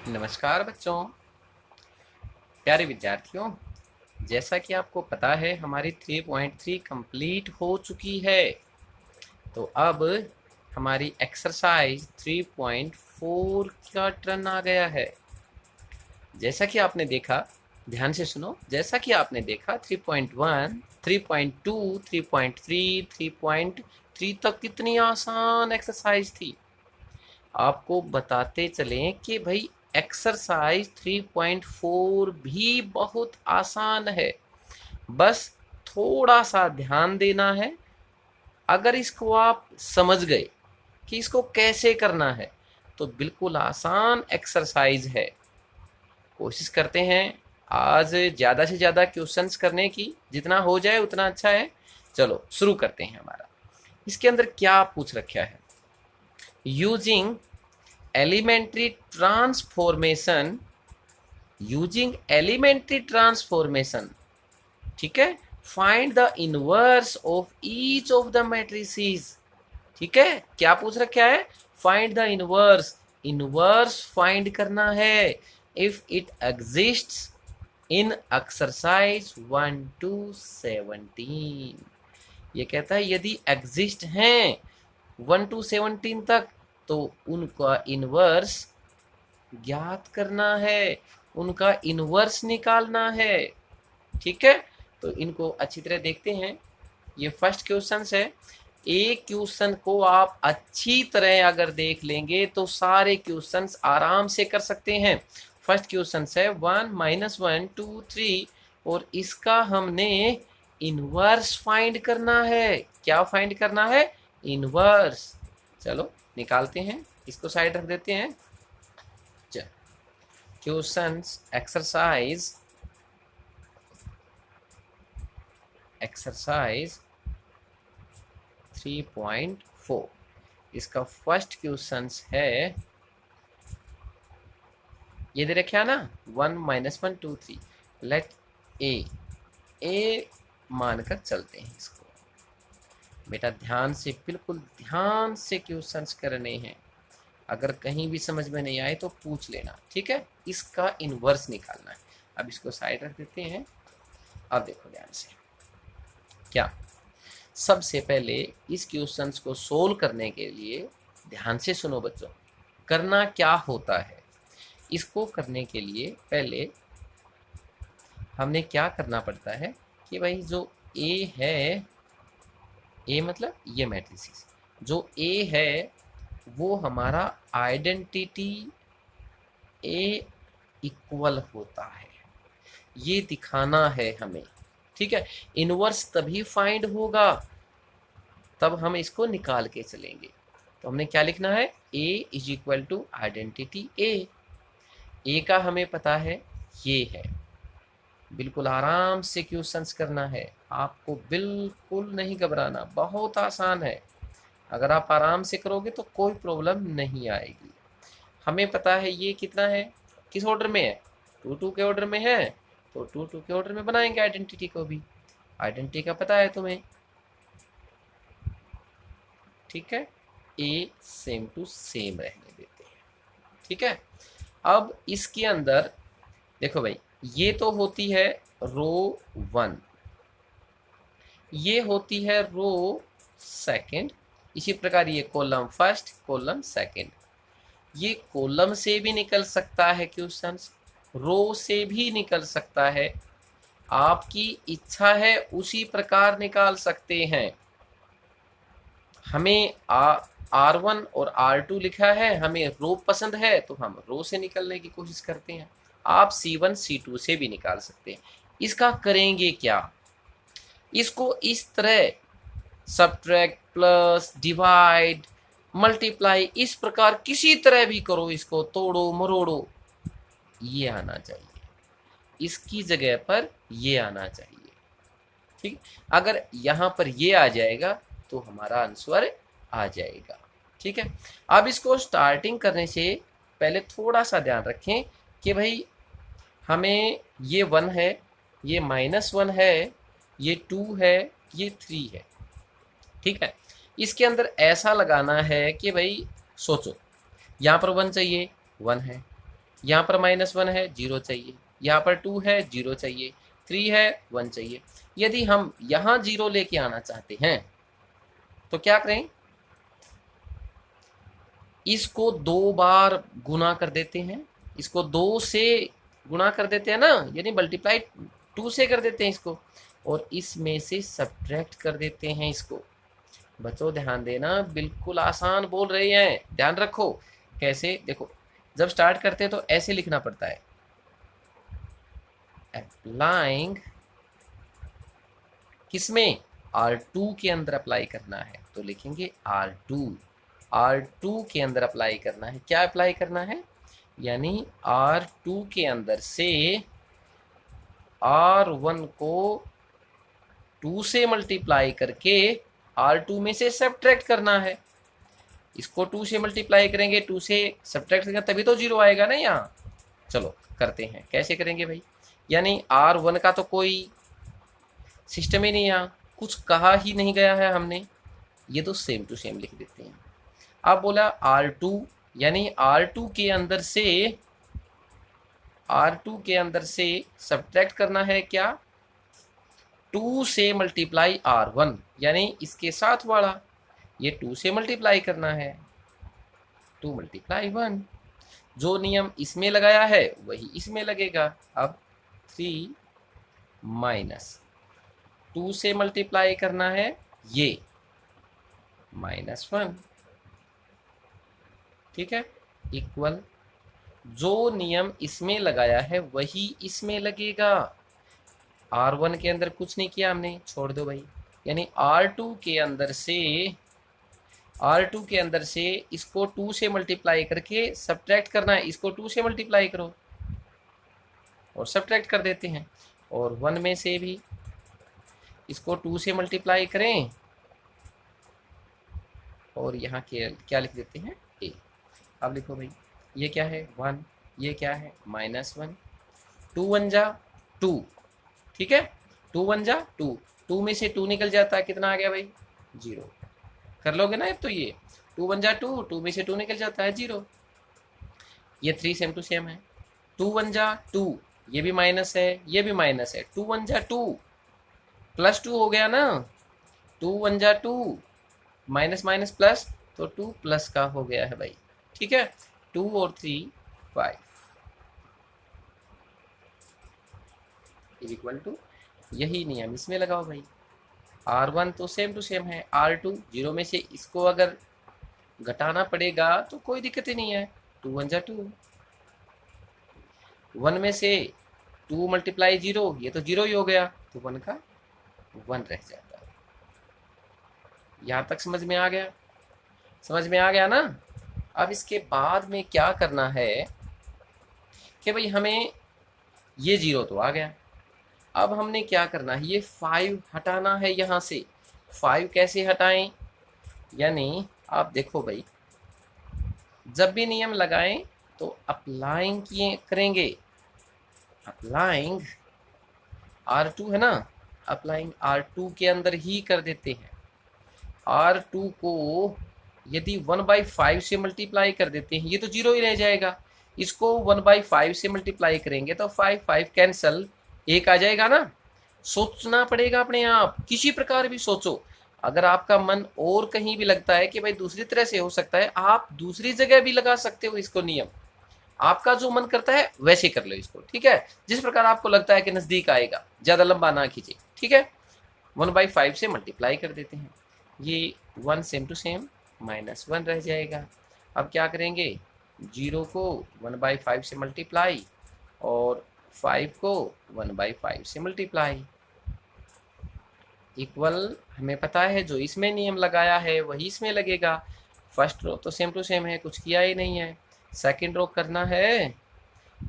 नमस्कार बच्चों, प्यारे विद्यार्थियों। जैसा कि आपको पता है हमारी 3.3 कंप्लीट हो चुकी है। तो अब हमारी एक्सरसाइज 3.4 का टर्न आ गया है। जैसा कि आपने देखा, ध्यान से सुनो, जैसा कि आपने देखा 3.1, 3.2, 3.3, 3.3 तक कितनी आसान एक्सरसाइज थी। आपको बताते चलें कि भाई एक्सरसाइज 3.4 भी बहुत आसान है। बस थोड़ा सा ध्यान देना है। अगर इसको आप समझ गए कि इसको कैसे करना है तो बिल्कुल आसान एक्सरसाइज है। कोशिश करते हैं आज ज़्यादा से ज़्यादा क्वेश्चंस करने की, जितना हो जाए उतना अच्छा है। चलो शुरू करते हैं। हमारा इसके अंदर क्या पूछ रखा है? Using elementary transformation, using elementary transformation, ठीक है, find the inverse of each of the matrices. ठीक है, क्या पूछ रखा है? फाइंड द इनवर्स, इनवर्स फाइंड करना है if it exists in exercise 1 to 17। ये कहता है यदि एग्जिस्ट हैं 1 to 17 तक तो उनका इनवर्स ज्ञात करना है, उनका इनवर्स निकालना है। ठीक है, तो इनको अच्छी तरह देखते हैं। ये फर्स्ट क्वेश्चन है। एक क्वेश्चन को आप अच्छी तरह अगर देख लेंगे तो सारे क्वेश्चंस आराम से कर सकते हैं। फर्स्ट क्वेश्चन है 1 - 1 2 3 और इसका हमने इनवर्स फाइंड करना है। क्या फाइंड करना है? इनवर्स। चलो निकालते हैं, इसको साइड रख देते हैं। क्वेश्चंस एक्सरसाइज 3.4, इसका फर्स्ट क्वेश्चन है, ये दे रखा है ना, 1 - 1 2 3। लेट ए मानकर चलते हैं इसको। बेटा ध्यान से, बिल्कुल ध्यान से क्वेश्चंस करने हैं। अगर कहीं भी समझ में नहीं आए तो पूछ लेना, ठीक है। इसका इनवर्स निकालना है। अब इसको साइड रख देते हैं। अब देखो ध्यान से, क्या सबसे पहले इस क्वेश्चंस को सोल्व करने के लिए ध्यान से सुनो बच्चों, करना क्या होता है। इसको करने के लिए पहले हमने क्या करना पड़ता है कि भाई जो ए है, ए मतलब ये मैट्रिसेस, जो ए है वो हमारा आइडेंटिटी ए इक्वल होता है, ये दिखाना है हमें। ठीक है, इनवर्स तभी फाइंड होगा तब हम इसको निकाल के चलेंगे। तो हमने क्या लिखना है? ए इज इक्वल टू आइडेंटिटी ए का हमें पता है ये है। बिल्कुल आराम से क्वेश्चंस करना है, आपको बिल्कुल नहीं घबराना, बहुत आसान है। अगर आप आराम से करोगे तो कोई प्रॉब्लम नहीं आएगी। हमें पता है ये कितना है, किस ऑर्डर में है, 2 2 के ऑर्डर में है, तो 2 2 के ऑर्डर में बनाएंगे आइडेंटिटी को भी। आइडेंटिटी का पता है तुम्हें, ठीक है। ए सेम टू सेम रहने देते हैं, ठीक है। अब इसके अंदर देखो भाई, ये तो होती है रो 1, ये होती है रो सेकंड, इसी प्रकार ये कॉलम फर्स्ट, कॉलम सेकंड। ये कॉलम से भी निकल सकता है क्वेश्चन, रो से भी निकल सकता है, आपकी इच्छा है उसी प्रकार निकाल सकते हैं। हमें R1 और R2 लिखा है, हमें रो पसंद है तो हम रो से निकलने की कोशिश करते हैं। आप C1 C2 से भी निकाल सकते हैं। इसका करेंगे क्या? इसको इस तरह सब्ट्रैक्ट, प्लस, डिवाइड, मल्टीप्लाई, इस प्रकार किसी तरह भी करो, इसको तोड़ो मरोड़ो, ये आना चाहिए, इसकी जगह पर ये आना चाहिए। ठीक, अगर यहाँ पर ये आ जाएगा तो हमारा आंसर आ जाएगा। ठीक है, अब इसको स्टार्टिंग करने से पहले थोड़ा सा ध्यान रखें कि भाई हमें ये 1 है, ये -1 है, ये 2 है, ये 3 है। ठीक है, इसके अंदर ऐसा लगाना है कि भाई सोचो, यहाँ पर 1 चाहिए, 1 है, यहाँ पर -1 है, 0 चाहिए, यहाँ पर 2 है, 0 चाहिए, 3 है, 1 चाहिए। यदि हम यहाँ 0 लेके आना चाहते हैं तो क्या करें, इसको 2 बार गुना कर देते हैं, इसको 2 से गुना कर देते हैं ना, यानी मल्टीप्लाई 2 से कर देते हैं इसको, और इसमें से सब्ट्रैक्ट कर देते हैं इसको। बच्चों ध्यान देना, बिल्कुल आसान बोल रहे हैं, ध्यान रखो। कैसे, देखो जब स्टार्ट करते हैं तो ऐसे लिखना पड़ता है, अप्लाइंग किसमें, R2 के अंदर अप्लाई करना है, तो लिखेंगे R2 के अंदर अप्लाई करना है। क्या अप्लाई करना है, यानी R2 के अंदर से R1 को 2 से मल्टीप्लाई करके R2 में से सब्ट्रैक्ट करना है। इसको 2 से मल्टीप्लाई करेंगे, 2 से सब्ट्रैक्ट करेंगे तभी तो 0 आएगा ना यहाँ। चलो करते हैं, कैसे करेंगे भाई, यानी R1 का तो कोई सिस्टम ही नहीं, यहाँ कुछ कहा ही नहीं गया है हमने, ये तो सेम टू सेम लिख देते हैं। अब बोला R2, यानी R2 के अंदर से सब्ट्रैक्ट करना है क्या, 2 से मल्टीप्लाई R1, यानी इसके साथ वाला, ये 2 से मल्टीप्लाई करना है, 2 मल्टीप्लाई 1। जो नियम इसमें लगाया है वही इसमें लगेगा। अब 3 माइनस 2 से मल्टीप्लाई करना है ये -1, ठीक है, इक्वल जो नियम इसमें लगाया है वही इसमें लगेगा। R1 के अंदर कुछ नहीं किया हमने, छोड़ दो भाई, यानी R2 के अंदर से इसको 2 से मल्टीप्लाई करके सब्ट्रैक्ट करना है, इसको 2 से मल्टीप्लाई करो और सब्ट्रैक्ट कर देते हैं, और 1 में से भी इसको 2 से मल्टीप्लाई करें और यहाँ के क्या लिख देते हैं, a। अब लिखो भाई, ये क्या है 1, ये क्या है -1, 2 1 जा 2, ठीक है, 2 1 जा 2, 2 में से 2 निकल जाता है, कितना आ गया भाई 0, कर लोगे ना। अब तो ये 2 1 जा 2, 2 में से 2 निकल जाता है 0। ये 3 सेम टू सेम है, 2 1 जा 2, ये भी माइनस है, ये भी माइनस है, 2 1 जा 2 +2 हो गया ना, 2 1 जा 2 माइनस माइनस प्लस, तो 2 प्लस का हो गया है भाई, ठीक है, 2 और 3 5 इक्वल टू, यही नियम इसमें लगाओ भाई। R1 तो सेम टू सेम है, R2 0 में से इसको अगर घटाना पड़ेगा तो कोई दिक्कत ही नहीं है, 2 1 जा 2, 1 में से 2 मल्टीप्लाई 0, ये तो 0 ही हो गया, तो 1 का 1 रह जाता है। यहाँ तक समझ में आ गया, समझ में आ गया ना। अब इसके बाद में क्या करना है कि भाई हमें ये 0 तो आ गया, अब हमने क्या करना है, ये 5 हटाना है यहाँ से। 5 कैसे हटाएं, यानी आप देखो भाई, जब भी नियम लगाएं तो अप्लाइंग किए करेंगे, अप्लाइंग R2 है ना, अप्लाइंग R2 के अंदर ही कर देते हैं। R2 को यदि 1/5 से मल्टीप्लाई कर देते हैं, ये तो 0 ही रह जाएगा, इसको 1/5 से मल्टीप्लाई करेंगे तो 5 5 कैंसल, 1 आ जाएगा ना। सोचना पड़ेगा अपने आप, किसी प्रकार भी सोचो। अगर आपका मन और कहीं भी लगता है कि भाई दूसरी तरह से हो सकता है, आप दूसरी जगह भी लगा सकते हो इसको नियम, आपका जो मन करता है वैसे कर लो इसको, ठीक है, जिस प्रकार आपको लगता है कि नज़दीक आएगा, ज़्यादा लंबा ना खींचे, ठीक है। 1/5 से मल्टीप्लाई कर देते हैं, ये 1 सेम टू सेम -1 रह जाएगा। अब क्या करेंगे, 0 को 1/5 से मल्टीप्लाई और 5 को 1/5 से मल्टीप्लाई, इक्वल, हमें पता है जो इसमें नियम लगाया है वही इसमें लगेगा। फर्स्ट रो तो सेम टू सेम है, कुछ किया ही नहीं है। सेकंड रो करना है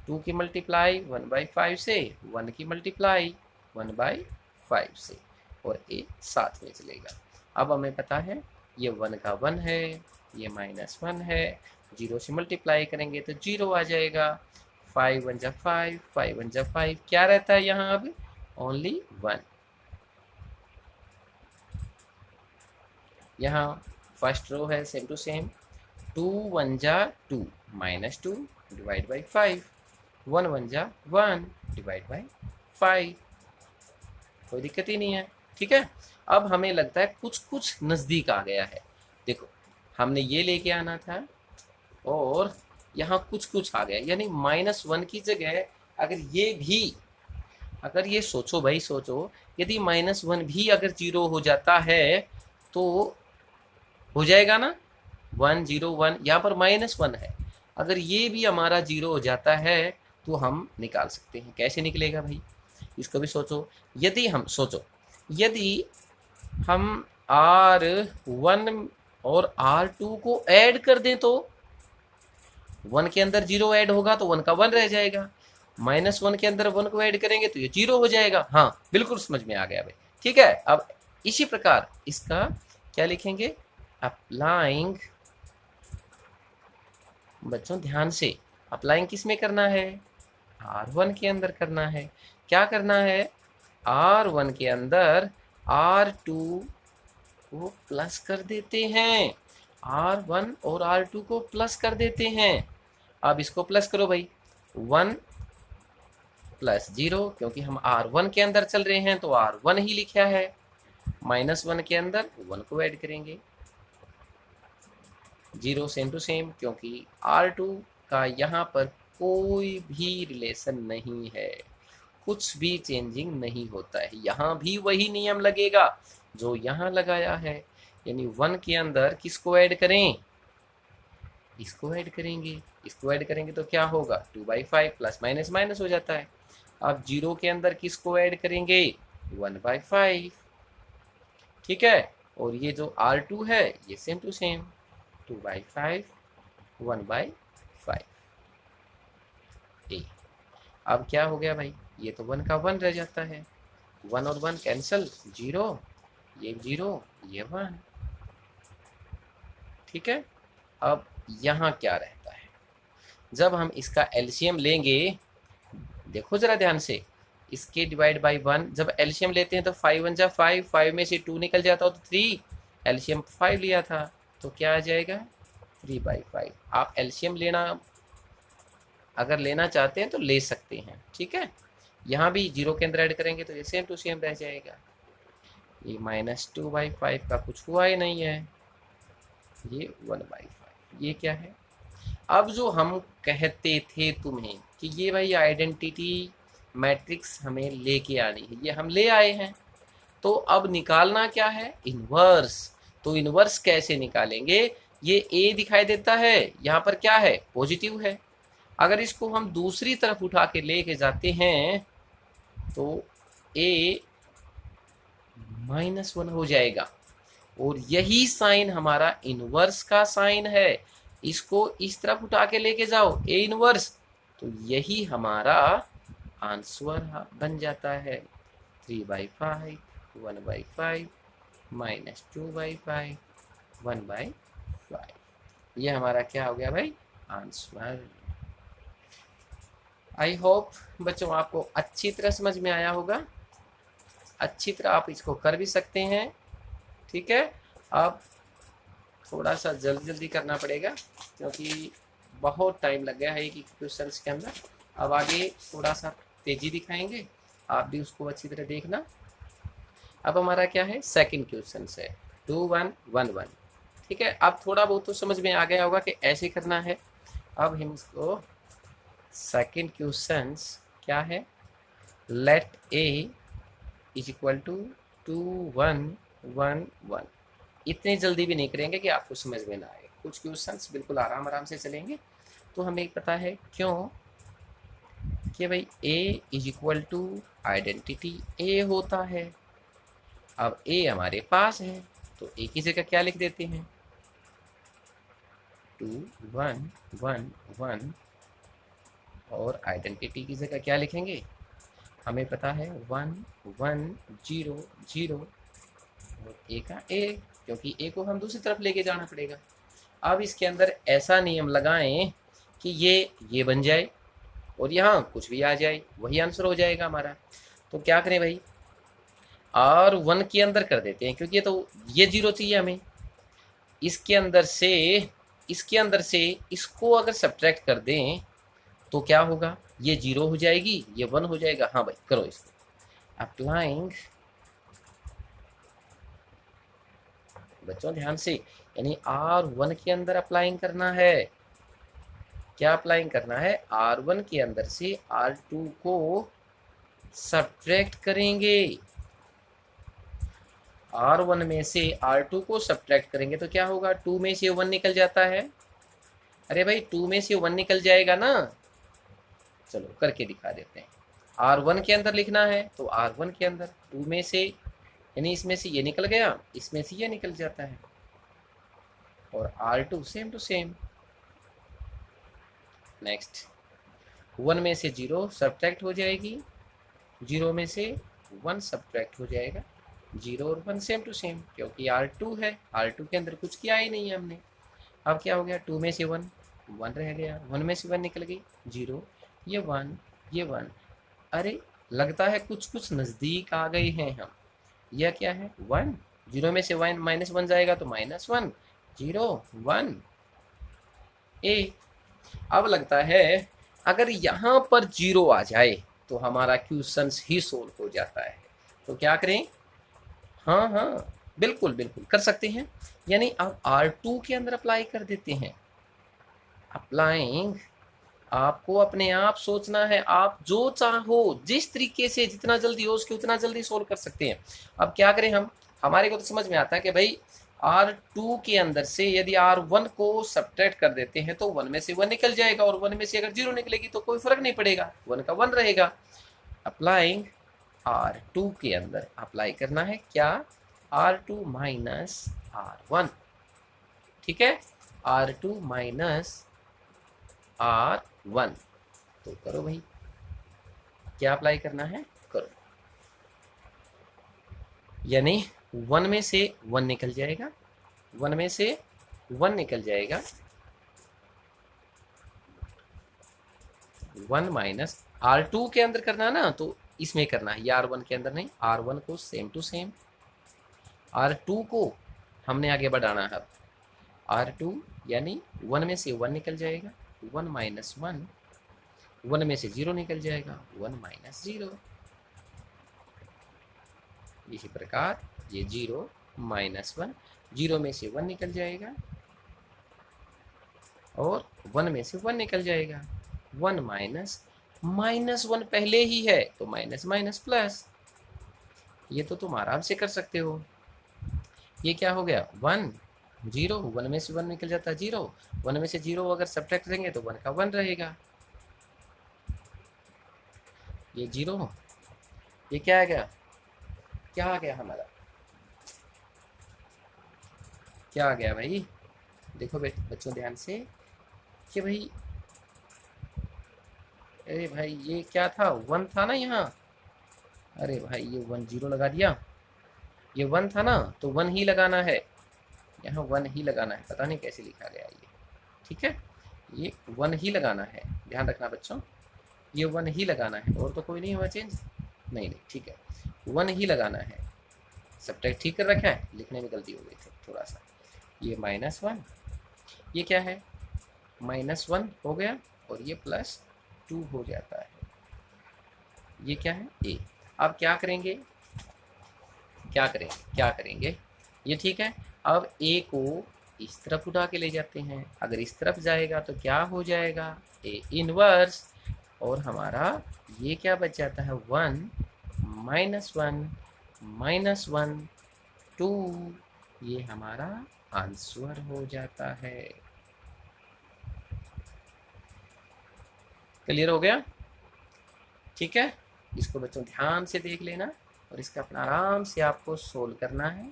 2 की मल्टीप्लाई 1/5 से, 1 की मल्टीप्लाई 1/5 से, और ए साथ में चलेगा। अब हमें पता है ये 1 का 1 है, ये -1 है, 0 से मल्टीप्लाई करेंगे तो 0 आ जाएगा, 5 1 जा 5, 5 1 जा 5, क्या रहता है यहाँ अब ओनली 1। यहाँ फर्स्ट रो है सेम टू सेम, 2 1 जा 2 -2, डिवाइड बाई 5, 1 1 जा 1 डिवाइड बाई 5, कोई दिक्कत ही नहीं है। ठीक है, अब हमें लगता है कुछ कुछ नज़दीक आ गया है। देखो हमने ये लेके आना था और यहाँ कुछ कुछ आ गया, यानी -1 की जगह अगर ये भी, अगर ये सोचो भाई सोचो, यदि -1 भी अगर 0 हो जाता है तो हो जाएगा ना, 1 0 1, यहाँ पर -1 है, अगर ये भी हमारा 0 हो जाता है तो हम निकाल सकते हैं। कैसे निकलेगा भाई, इसको भी सोचो। यदि हम सोचो, यदि हम R1 और R2 को ऐड कर दें तो 1 के अंदर 0 ऐड होगा तो 1 का 1 रह जाएगा, -1 के अंदर 1 को ऐड करेंगे तो ये 0 हो जाएगा। हाँ बिल्कुल समझ में आ गया भाई। ठीक है, अब इसी प्रकार इसका क्या लिखेंगे, अप्लाइंग, बच्चों ध्यान से, अप्लाइंग किस में करना है, R1 के अंदर करना है। क्या करना है, R1 के अंदर R2 को प्लस कर देते हैं, R1 और R2 को प्लस कर देते हैं। अब इसको प्लस करो भाई, 1 प्लस 0, क्योंकि हम R1 के अंदर चल रहे हैं तो R1 ही लिखा है, -1 के अंदर 1 को ऐड करेंगे, 0 सेम टू सेम, क्योंकि R2 का यहाँ पर कोई भी रिलेशन नहीं है, कुछ भी चेंजिंग नहीं होता है, यहाँ भी वही नियम लगेगा जो यहाँ लगाया है, यानी 1 के अंदर किसको ऐड करें, इसको ऐड करेंगे, इसको ऐड करेंगे तो क्या होगा, 2/5 प्लस माइनस माइनस हो जाता है। अब 0 के अंदर किसको ऐड करेंगे, 1/5। ठीक है, और ये जो R2 है ये सेम टू सेम, 2/5 1/5 ए। अब क्या हो गया भाई, ये तो 1 का 1 रह जाता है, 1 और 1 कैंसिल, 0 ये 0 ये 1। ठीक है, अब यहाँ क्या रहता है, जब हम इसका एलसीएम लेंगे, देखो जरा ध्यान से, इसके डिवाइड बाई 1, जब एलसीएम लेते हैं तो 5 1 जा 5, 5 में से 2 निकल जाता हो तो 3, एलसीएम 5 लिया था तो क्या आ जाएगा, 3/5। आप एलसीएम लेना अगर लेना चाहते हैं तो ले सकते हैं। ठीक है, यहाँ भी 0 के अंदर ऐड करेंगे तो ये सेम टू सेम रह जाएगा, ये -2/5 का कुछ हुआ ही नहीं है, ये 1/5, ये क्या है। अब जो हम कहते थे तुम्हें कि ये भाई आइडेंटिटी मैट्रिक्स हमें लेके आनी है, ये हम ले आए हैं, तो अब निकालना क्या है, इन्वर्स। तो इन्वर्स कैसे निकालेंगे, ये ए दिखाई देता है, यहाँ पर क्या है, पॉजिटिव है, अगर इसको हम दूसरी तरफ उठा के लेके जाते हैं तो ए -1 हो जाएगा, और यही साइन हमारा इनवर्स का साइन है। इसको इस तरफ उठा के लेके जाओ ए इनवर्स, तो यही हमारा आंसर बन जाता है, 3/5 1/5 -2/5 1/5। ये हमारा क्या हो गया भाई, आंसर। आई होप बच्चों आपको अच्छी तरह समझ में आया होगा, अच्छी तरह आप इसको कर भी सकते हैं। ठीक है, अब थोड़ा सा जल्दी जल्दी करना पड़ेगा क्योंकि बहुत टाइम लग गया है एक क्वेश्चन के अंदर। अब आगे थोड़ा सा तेजी दिखाएंगे, आप भी उसको अच्छी तरह देखना। अब हमारा क्या है, सेकंड क्वेश्चन है 2 1 1 1। ठीक है, अब थोड़ा बहुत तो समझ में आ गया होगा कि ऐसे करना है। अब हम इसको सेकंड क्वेश्चन क्या है, let A is equal to 2 1 1 1। इतनी जल्दी भी नहीं करेंगे कि आपको समझ में ना आए, कुछ क्वेश्चंस बिल्कुल आराम आराम से चलेंगे। तो हमें पता है क्यों कि भाई a is equal to identity a होता है। अब a हमारे पास है तो a की जगह क्या लिख देते हैं, 2 1 1 1, और आइडेंटिटी की जगह क्या लिखेंगे, हमें पता है 1 1 0 0, और a का a, क्योंकि a को हम दूसरी तरफ लेके जाना पड़ेगा। अब इसके अंदर ऐसा नियम लगाएं कि ये बन जाए और यहाँ कुछ भी आ जाए, वही आंसर हो जाएगा हमारा। तो क्या करें भाई, R1 के अंदर कर देते हैं, क्योंकि ये 0 चाहिए हमें। इसके अंदर से इसको अगर सब्ट्रैक्ट कर दें तो क्या होगा, ये 0 हो जाएगी, ये 1 हो जाएगा। हाँ भाई करो इसको। अप्लाइंग, बच्चों ध्यान से, यानी R1 के अंदर अप्लाइंग करना है। क्या अप्लाइंग करना है, R1 के अंदर से R2 को सब्ट्रैक्ट करेंगे। R1 में से R2 को सब्ट्रैक्ट करेंगे तो क्या होगा, 2 में से 1 निकल जाता है। अरे भाई 2 में से 1 निकल जाएगा ना। चलो करके दिखा देते हैं। R1 के अंदर लिखना है तो R1 के अंदर 2 में से, यानी इसमें से ये निकल गया, इसमें से ये निकल जाता है, और R2 same to same. Next, 1 में से 0 सब्ट्रैक्ट हो जाएगी, 0 में से 1 सब्ट्रैक्ट हो जाएगा, 0 और 1 सेम टू सेम, क्योंकि R2 है, R2 के अंदर कुछ किया ही नहीं है हमने। अब क्या हो गया, 2 में से 1 1 रह गया, 1 में से 1 निकल गई, 0, ये 1, ये 1। अरे लगता है कुछ कुछ नज़दीक आ गए हैं हम। यह क्या है, 1, 0 में से 1 -1 जाएगा तो -1, 0 1 ए। अब लगता है अगर यहाँ पर 0 आ जाए तो हमारा क्वेश्चन ही सोल्व हो जाता है। तो क्या करें, हाँ हाँ बिल्कुल बिल्कुल कर सकते हैं। यानी अब R2 के अंदर अप्लाई कर देते हैं। अप्लाइंग, आपको अपने आप सोचना है, आप जो चाहो जिस तरीके से जितना जल्दी हो उसके उतना जल्दी सोल्व कर सकते हैं। अब क्या करें हम, हमारे को तो समझ में आता है कि भाई R2 के अंदर से यदि R1 को सब्ट्रैक्ट कर देते हैं तो 1 में से 1 निकल जाएगा, और 1 में से अगर 0 निकलेगी तो कोई फर्क नहीं पड़ेगा, 1 का 1 रहेगा। अप्लाइंग, R2 के अंदर अप्लाई करना है क्या, R2 माइनस R1, ठीक है, R2 माइनस R1। तो करो भाई, क्या अप्लाई करना है, करो। यानी 1 में से 1 निकल जाएगा, 1 में से 1 निकल जाएगा, 1 माइनस R2 के अंदर करना ना, तो इसमें करना है, या R1 के अंदर नहीं, R1 को सेम टू सेम, R2 को हमने आगे बढ़ाना है। R2 यानी 1 में से 1 निकल जाएगा, 1 माइनस 1, 1 में से 0 निकल जाएगा, 1 माइनस 0। इसी प्रकार ये 0 माइनस 1, 0 में से 1 निकल जाएगा, और 1 में से 1 निकल जाएगा, 1 माइनस -1 पहले ही है तो माइनस माइनस प्लस। ये तो तुम आराम से कर सकते हो। ये क्या हो गया, 1 0, 1 में से 1 निकल जाता है 0, 1 में से 0 अगर सब्ट्रैक्ट करेंगे तो 1 का 1 रहेगा। ये 0, ये क्या आ गया, क्या आ गया हमारा, क्या आ गया भाई, देखो बच्चों ध्यान से कि भाई, अरे भाई ये क्या था, 1 था ना यहाँ, अरे भाई ये 1 0 लगा दिया, ये 1 था ना तो 1 ही लगाना है, यहाँ 1 ही लगाना है, पता नहीं कैसे लिखा गया ये, ठीक है, ये 1 ही लगाना है, ध्यान रखना बच्चों, ये 1 ही लगाना है, और तो कोई नहीं हुआ चेंज, नहीं नहीं ठीक है, 1 ही लगाना है। सब्ट्रैक्ट ठीक कर रखा है, लिखने में गलती हो गई थी थोड़ा सा। ये -1, ये क्या है, -1 हो गया, और ये +2 हो जाता है, ये क्या है, ए। अब क्या करेंगे, क्या करेंगे, क्या करेंगे, ये ठीक है। अब ए को इस तरफ उठा के ले जाते हैं, अगर इस तरफ जाएगा तो क्या हो जाएगा, ए इनवर्स, और हमारा ये क्या बच जाता है, 1 -1 -1 2, ये हमारा आंसर हो जाता है। क्लियर हो गया, ठीक है। इसको बच्चों ध्यान से देख लेना, और इसका अपना आराम से आपको सोल्व करना है,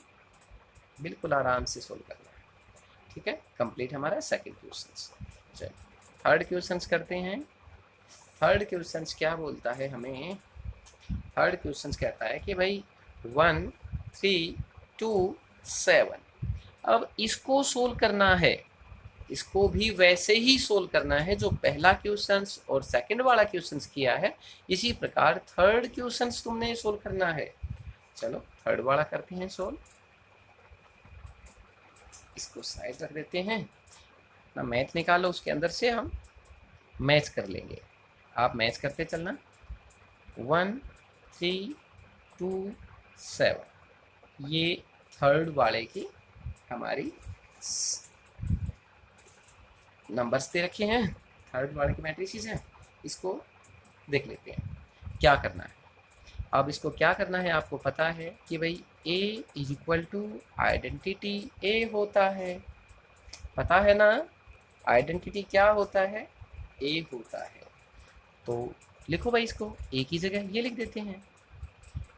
बिल्कुल आराम से सोल्व करना है, ठीक है। कंप्लीट हमारा सेकंड क्वेश्चन। चलिए थर्ड क्वेश्चन करते हैं। थर्ड क्वेश्चन क्या बोलता है हमें, थर्ड क्वेश्चन कहता है कि भाई 1 3 2 7, अब इसको सोल्व करना है, इसको भी वैसे ही सोल्व करना है जो पहला क्वेश्चन और सेकंड वाला क्वेश्चन किया है, इसी प्रकार थर्ड क्वेश्चन तुमने सोल्व करना है। चलो थर्ड वाला करते हैं सोल्व, इसको साइड रख देते हैं ना, मैथ निकालो, उसके अंदर से हम मैच कर लेंगे। आप मैच करते चलना। 1 3 2 7 ये थर्ड वाले की हमारी नंबर्स दे रखे हैं, थर्ड वाले की मैट्रिसेस हैं। इसको देख लेते हैं क्या करना है। अब इसको क्या करना है, आपको पता है कि भाई A is equal to identity A होता है, पता है ना। आइडेंटिटी क्या होता है, A होता है। तो लिखो भाई इसको A की जगह ये लिख देते हैं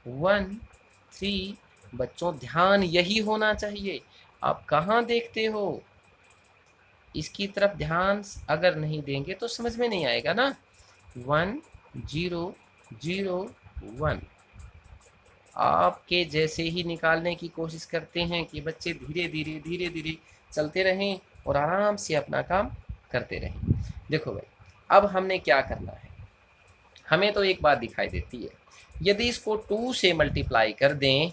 1 3। बच्चों ध्यान यही होना चाहिए, आप कहाँ देखते हो, इसकी तरफ ध्यान अगर नहीं देंगे तो समझ में नहीं आएगा ना। 1 0 0 1 आपके जैसे ही निकालने की कोशिश करते हैं कि बच्चे धीरे धीरे चलते रहें और आराम से अपना काम करते रहें। देखो भाई अब हमने क्या करना है, हमें तो एक बात दिखाई देती है, यदि इसको 2 से मल्टीप्लाई कर दें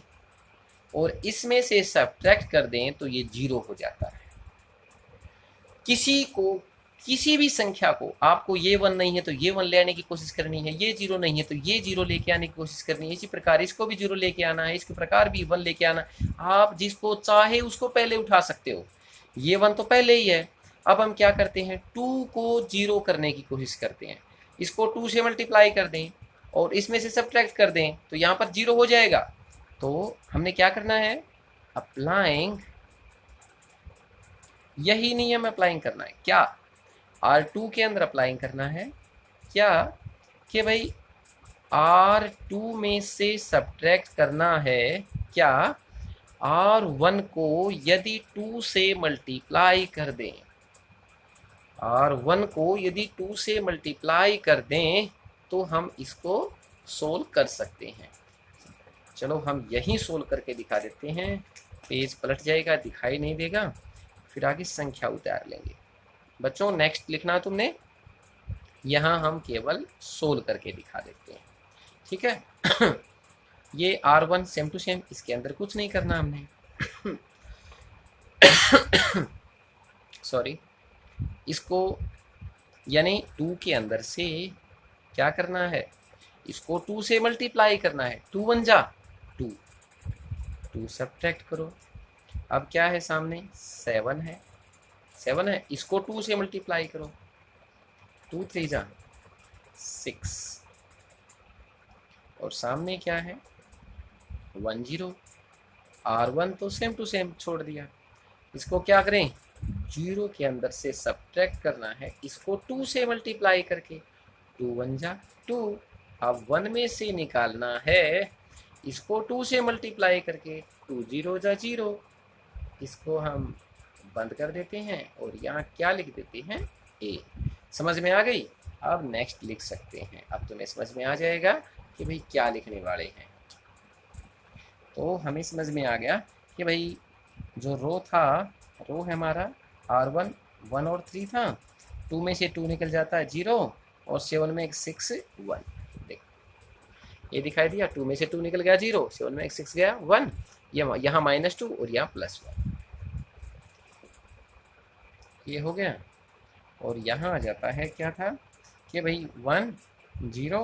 और इसमें से सब्ट्रैक्ट कर दें तो ये 0 हो जाता है। किसी भी संख्या को आपको ये 1 नहीं है तो ये 1 ले आने की कोशिश करनी है, ये 0 नहीं है तो ये 0 लेके आने की कोशिश करनी है। इसी प्रकार इसको भी 0 लेके आना है, इसके प्रकार भी 1 लेके आना। आप जिसको चाहे उसको पहले उठा सकते हो, ये 1 तो पहले ही है। अब हम क्या करते हैं, 2 को 0 करने की कोशिश करते हैं। इसको 2 से मल्टीप्लाई कर दें और इसमें से सब्ट्रैक्ट कर दें तो यहाँ पर 0 हो जाएगा। तो हमने क्या करना है, अप्लाइंग, यही नियम अप्लाइंग करना है। क्या R2 के अंदर अप्लाइंग करना है, क्या कि भाई R2 में से सब्ट्रैक्ट करना है, क्या R1 को यदि 2 से मल्टीप्लाई कर दें, R1 को यदि 2 से मल्टीप्लाई कर दें तो हम इसको सोल्व कर सकते हैं। चलो हम यहीं सोल्व करके दिखा देते हैं, पेज पलट जाएगा, दिखाई नहीं देगा, फिर आगे संख्या उतार लेंगे। बच्चों नेक्स्ट लिखना तुमने, यहाँ हम केवल सोल्व करके दिखा देते हैं, ठीक है। ये R1 सेम टू सेम, इसके अंदर कुछ नहीं करना हमने। सॉरी, इसको यानी 2 के अंदर से क्या करना है, इसको 2 से मल्टीप्लाई करना है। 2 1 जा 2, 2 सब्ट्रैक्ट करो। अब क्या है सामने, 7 है, 7 है, इसको 2 से मल्टीप्लाई करो। 2 3 जा 6 और सामने क्या है 1 0। R1 तो सेम टू सेम छोड़ दिया, इसको क्या करें, 0 के अंदर से सब्ट्रैक्ट करना है, इसको 2 से मल्टीप्लाई करके। 2 1 जा 2। अब 1 में से निकालना है, इसको 2 से मल्टीप्लाई करके। 2 0 जा 0, इसको हम बंद कर देते हैं और यहाँ क्या लिख देते हैं, A। समझ में आ गई। अब नेक्स्ट लिख सकते हैं, अब तुम्हें समझ में आ जाएगा कि भाई क्या लिखने वाले हैं। तो हमें समझ में आ गया कि भाई जो रो था, रो है हमारा R1 1 और 3 था, 2 में से 2 निकल जाता है 0 और 7 में एक 6 1। देखो ये दिखाई दिया, 2 में से 2 निकल गया 0, 7 में एक 6 गया 1, ये यहाँ -2 और यहाँ +1, ये हो गया। और यहाँ आ जाता है क्या था कि भाई 1 0,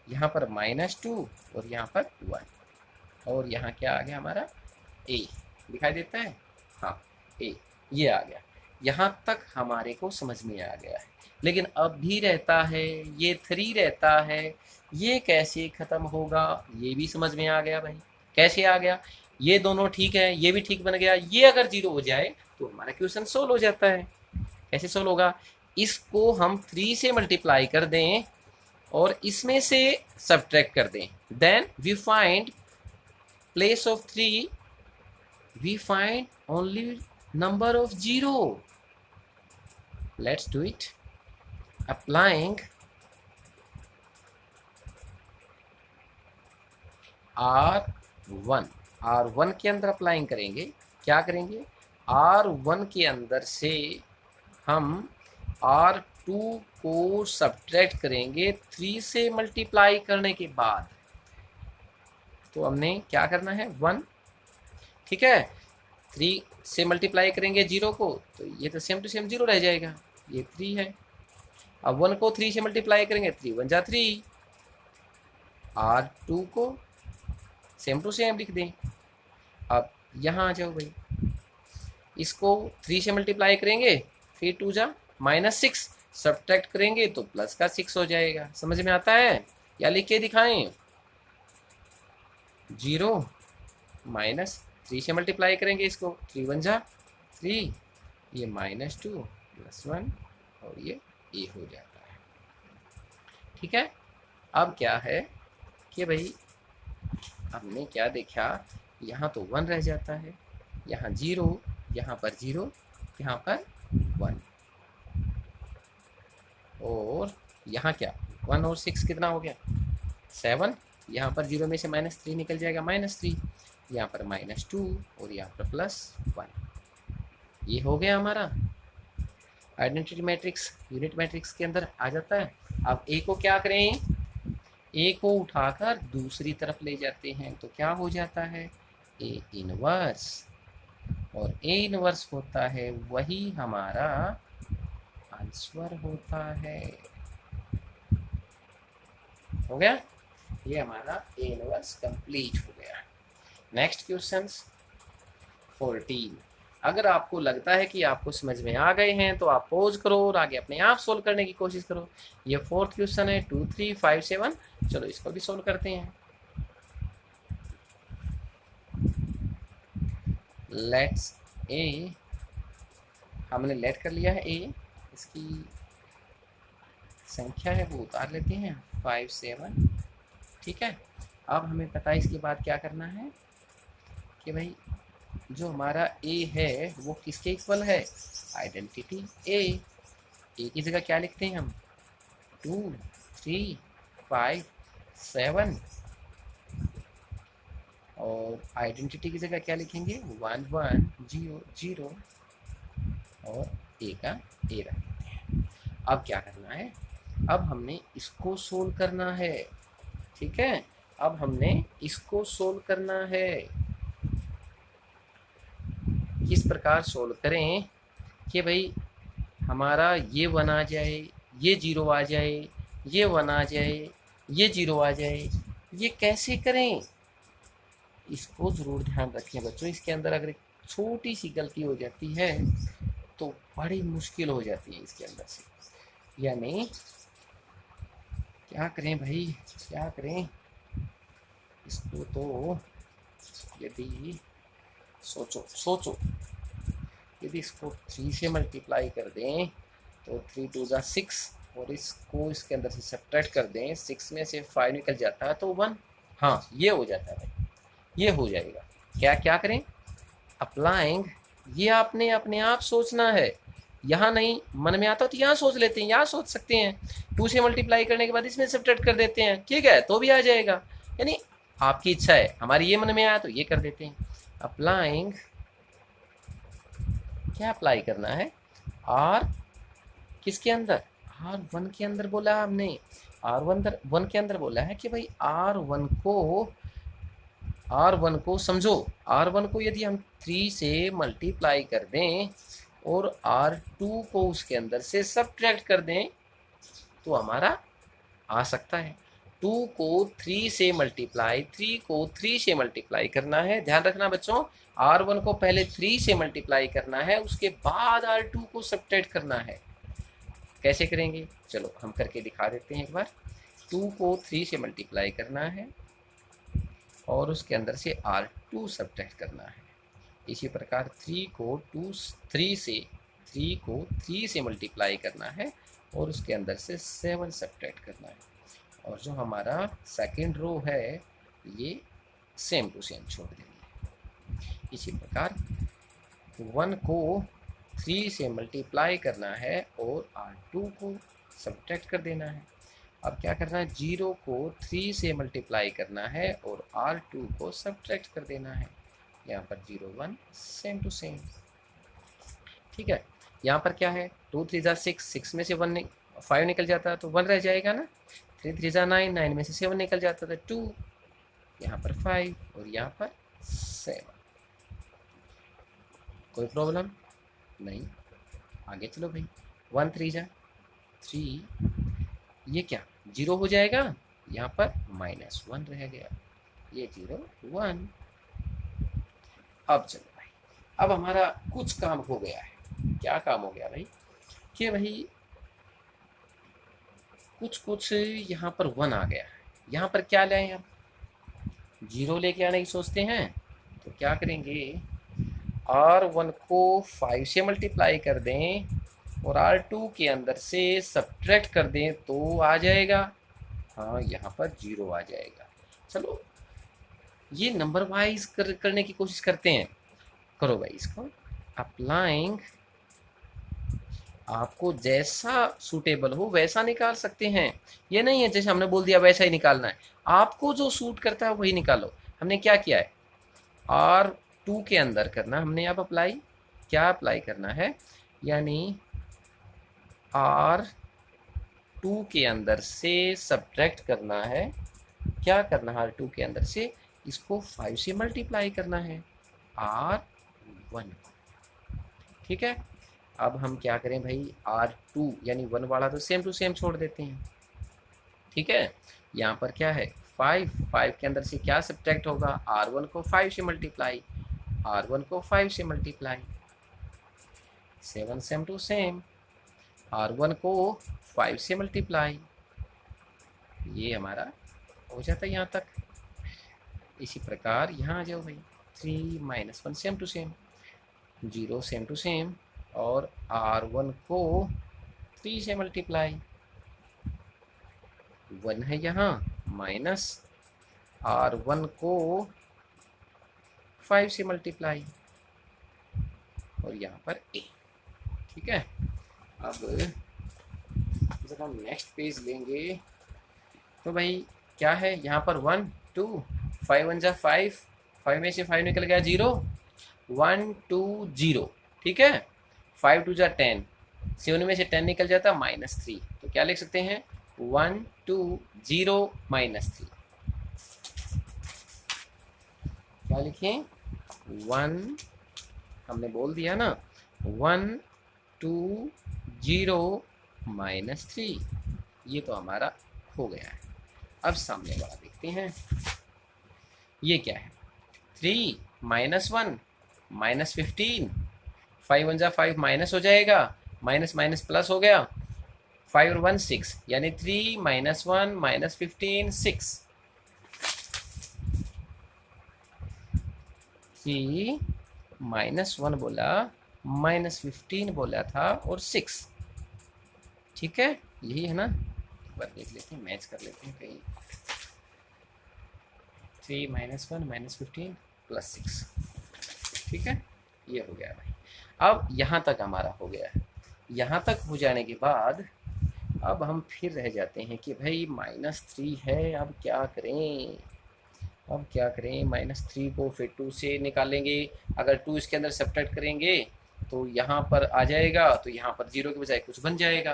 यहाँ पर -2 और यहाँ पर 1, और यहाँ क्या आ गया हमारा A, दिखाई देता है, हाँ A ये आ गया। यहाँ तक हमारे को समझ में आ गया है, लेकिन अब भी रहता है, ये 3 रहता है, ये कैसे ख़त्म होगा, ये भी समझ में आ गया भाई। कैसे आ गया, ये दोनों ठीक है, ये भी ठीक बन गया, ये अगर 0 हो जाए तो हमारा क्वेश्चन सोल्व हो जाता है। कैसे सोल्व होगा, इसको हम 3 से मल्टीप्लाई कर दें और इसमें से सब्ट्रैक्ट कर दें, then we find place of 3 we find only number of 0. Let's do it. Applying R1, R1 के अंदर अप्लाइंग करेंगे, क्या करेंगे, R1 के अंदर से हम R2 को सब्ट्रैक्ट करेंगे 3 से मल्टीप्लाई करने के बाद। तो हमने क्या करना है 1, ठीक है, 3 से मल्टीप्लाई करेंगे 0 को तो ये तो सेम टू सेम 0 रह जाएगा, ये 3 है। अब 1 को 3 से मल्टीप्लाई करेंगे, 3 1 जा 3, और 2 को सेम टू सेम लिख दें। अब यहाँ आ जाओ भाई, इसको 3 से मल्टीप्लाई करेंगे, फिर 2 जा -6, सब्ट्रैक्ट करेंगे तो प्लस का 6 हो जाएगा। समझ में आता है? या लिख के दिखाएं? 0 -3 से मल्टीप्लाई करेंगे इसको, 3 1 जा 3, ये -2 +1 और ये ए हो जाता है। ठीक है, अब क्या है कि भाई हमने क्या देखा, यहाँ तो 1 रह जाता है, यहाँ 0, यहाँ पर 0, यहाँ पर 1, और यहाँ क्या 1 और 6 कितना हो गया 7, यहाँ पर 0 में से -3 निकल जाएगा -3, यहाँ पर -2 और यहाँ पर +1। ये हो गया हमारा आइडेंटिटी मैट्रिक्स, यूनिट मैट्रिक्स के अंदर आ जाता है। अब ए को क्या करें, ए को उठाकर दूसरी तरफ ले जाते हैं तो क्या हो जाता है ए इनवर्स, और ए इनवर्स होता है वही हमारा आंसर होता है। हो गया, ये हमारा ए इनवर्स कंप्लीट हो गया। Next question 14। अगर आपको लगता है कि आपको समझ में आ गए हैं तो आप पॉज करो और आगे अपने आप सोल्व करने की कोशिश करो। ये 4th क्वेश्चन है 2 3 5 7। चलो इसको भी सोल्व करते हैं। लेट्स ए, हमने लेट कर लिया है ए, इसकी संख्या है वो उतार लेते हैं 5 7। ठीक है, अब हमें पता है इसके बाद क्या करना है कि भाई जो हमारा ए है वो किसके इक्वल है, आइडेंटिटी ए की जगह क्या लिखते हैं हम 2 3 5 7, और आइडेंटिटी की जगह क्या लिखेंगे 1 1 0 0, और ए का ए रख देते हैं। अब क्या करना है, अब हमने इसको सोल्व करना है। ठीक है, अब हमने इसको सोल्व करना है। किस प्रकार सोल्व करें कि भाई हमारा ये 1 आ जाए, ये 0 आ जाए, ये 1 आ जाए, ये 0 आ जाए, ये कैसे करें, इसको ज़रूर ध्यान रखें बच्चों। इसके अंदर अगर एक छोटी सी गलती हो जाती है तो बड़ी मुश्किल हो जाती है इसके अंदर से। यानी क्या करें भाई, क्या करें इसको, तो यदि सोचो यदि इसको 3 से मल्टीप्लाई कर दें तो 3 2 जा 6, और इसको इसके अंदर से सब्ट्रैक्ट कर दें, 6 में से 5 निकल जाता है तो 1। हाँ, ये हो जाता है भाई, ये हो जाएगा। क्या करें, अप्लाइंग, ये आपने अपने आप सोचना है, यहाँ नहीं मन में आता तो यहाँ सोच लेते हैं, यहाँ सोच सकते हैं। 2 से मल्टीप्लाई करने के बाद इसमें सब्ट्रैक्ट कर देते हैं, ठीक है, तो भी आ जाएगा। यानी आपकी इच्छा है, हमारी ये मन में आया तो ये कर देते हैं। अप्लाइंग, क्या अप्लाई करना है, आर किसके अंदर, R1 के अंदर बोला हमने, R1 के अंदर बोला है कि भाई R1 को समझो, R1 को यदि हम 3 से मल्टीप्लाई कर दें और R2 को उसके अंदर से सब्ट्रैक्ट कर दें तो हमारा आ सकता है। 2 को 3 से मल्टीप्लाई, 3 को 3 से मल्टीप्लाई करना है। ध्यान रखना बच्चों, R1 को पहले 3 से मल्टीप्लाई करना है, उसके बाद R2 को सब्ट्रैक्ट करना है। कैसे करेंगे, चलो हम करके दिखा देते हैं एक बार। 2 को 3 से मल्टीप्लाई करना है और उसके अंदर से R2 सब्ट्रैक्ट करना है। इसी प्रकार 3 को 3 से मल्टीप्लाई करना है और उसके अंदर से 7 सब्ट्रैक्ट करना है। और जो हमारा सेकेंड रो है ये सेम टू सेम छोड़ देंगे। इसी प्रकार 1 को 3 से मल्टीप्लाई करना है और R2 को सब्ट्रैक्ट कर देना है। अब क्या करना है, 0 को 3 से मल्टीप्लाई करना है और R2 को सब्ट्रैक्ट कर देना है। यहाँ पर 0 1 सेम टू सेम। ठीक है, यहाँ पर क्या है, 2 3 जा 6, 6 में से 5 निकल जाता है तो 1 रह जाएगा ना। 3 3 जा 9, 9 में से 7 निकल जाता था 2, यहाँ पर 5 और यहाँ पर 7। कोई प्रॉब्लम नहीं, आगे चलो भाई। 1 3 जा 3, ये क्या 0 हो जाएगा, यहाँ पर -1 रह गया, ये 0 1। अब चलो भाई, अब हमारा कुछ काम हो गया है। क्या काम हो गया भाई, कि भाई कुछ यहाँ पर 1 आ गया है। यहाँ पर क्या लाएं हम, 0 लेके आने की सोचते हैं, तो क्या करेंगे, R1 को 5 से मल्टीप्लाई कर दें और R2 के अंदर से सब्ट्रैक्ट कर दें तो आ जाएगा, हाँ यहाँ पर 0 आ जाएगा। चलो ये नंबर वाइज करने की कोशिश करते हैं। करो भाई इसको, अप्लाइंग, आपको जैसा सूटेबल हो वैसा निकाल सकते हैं। ये नहीं है जैसे हमने बोल दिया वैसा ही निकालना है, आपको जो सूट करता है वही निकालो। हमने क्या किया है, R2 के अंदर करना हमने अब अप्लाई, क्या अप्लाई करना है, यानी R2 के अंदर से सब्ट्रैक्ट करना है। क्या करना है, R2 के अंदर से इसको 5 से मल्टीप्लाई करना है R1, ठीक है। अब हम क्या करें भाई, R2 यानी 1 वाला तो सेम टू सेम छोड़ देते हैं, ठीक है। यहाँ पर क्या है 5 के अंदर से क्या सब्ट्रैक्ट होगा, R1 को 5 से मल्टीप्लाई, R1 को 5 से multiply, 7 same to same, R1 को 5 से मल्टीप्लाई, ये हमारा हो जाता है यहाँ तक। इसी प्रकार यहाँ आ जाओ भाई, 3 -1 same to same, 0 same to same, और R1 को 3 से मल्टीप्लाई, 1 है यहाँ, माइनस R1 को 5 से मल्टीप्लाई, और यहाँ पर A, ठीक है। अब जब हम नेक्स्ट पेज लेंगे तो भाई क्या है, यहाँ पर 1 2 5 1 जा 5, 5 में से 5 निकल गया 0, 1 2 0, ठीक है। 5 2 जा 10, 7 में से 10 निकल जाता -3, तो क्या लिख सकते हैं 1 2 0 -3, क्या लिखें 1, हमने बोल दिया ना 1 2 0 -3, ये तो हमारा हो गया है। अब सामने वाला देखते हैं, ये क्या है 3 -1 -15, 5 1 जा 5 माइनस हो जाएगा, माइनस माइनस प्लस हो गया, 5 और 1 6, यानी 3 -1 -15 6, 3 -1 बोला, -15 बोला था, और 6, ठीक है, यही है ना। एक बार देख लेते हैं, मैच कर लेते हैं कहीं, 3 -1 -15 +6, ठीक है, ये हो गया भाई। अब यहाँ तक हमारा हो गया है। यहाँ तक हो जाने के बाद अब हम फिर रह जाते हैं कि भाई -3 है, अब क्या करें, अब क्या करें, -3 को फिर 2 से निकालेंगे, अगर 2 इसके अंदर सब्ट्रैक्ट करेंगे तो यहाँ पर आ जाएगा, तो यहाँ पर 0 के बजाय कुछ बन जाएगा,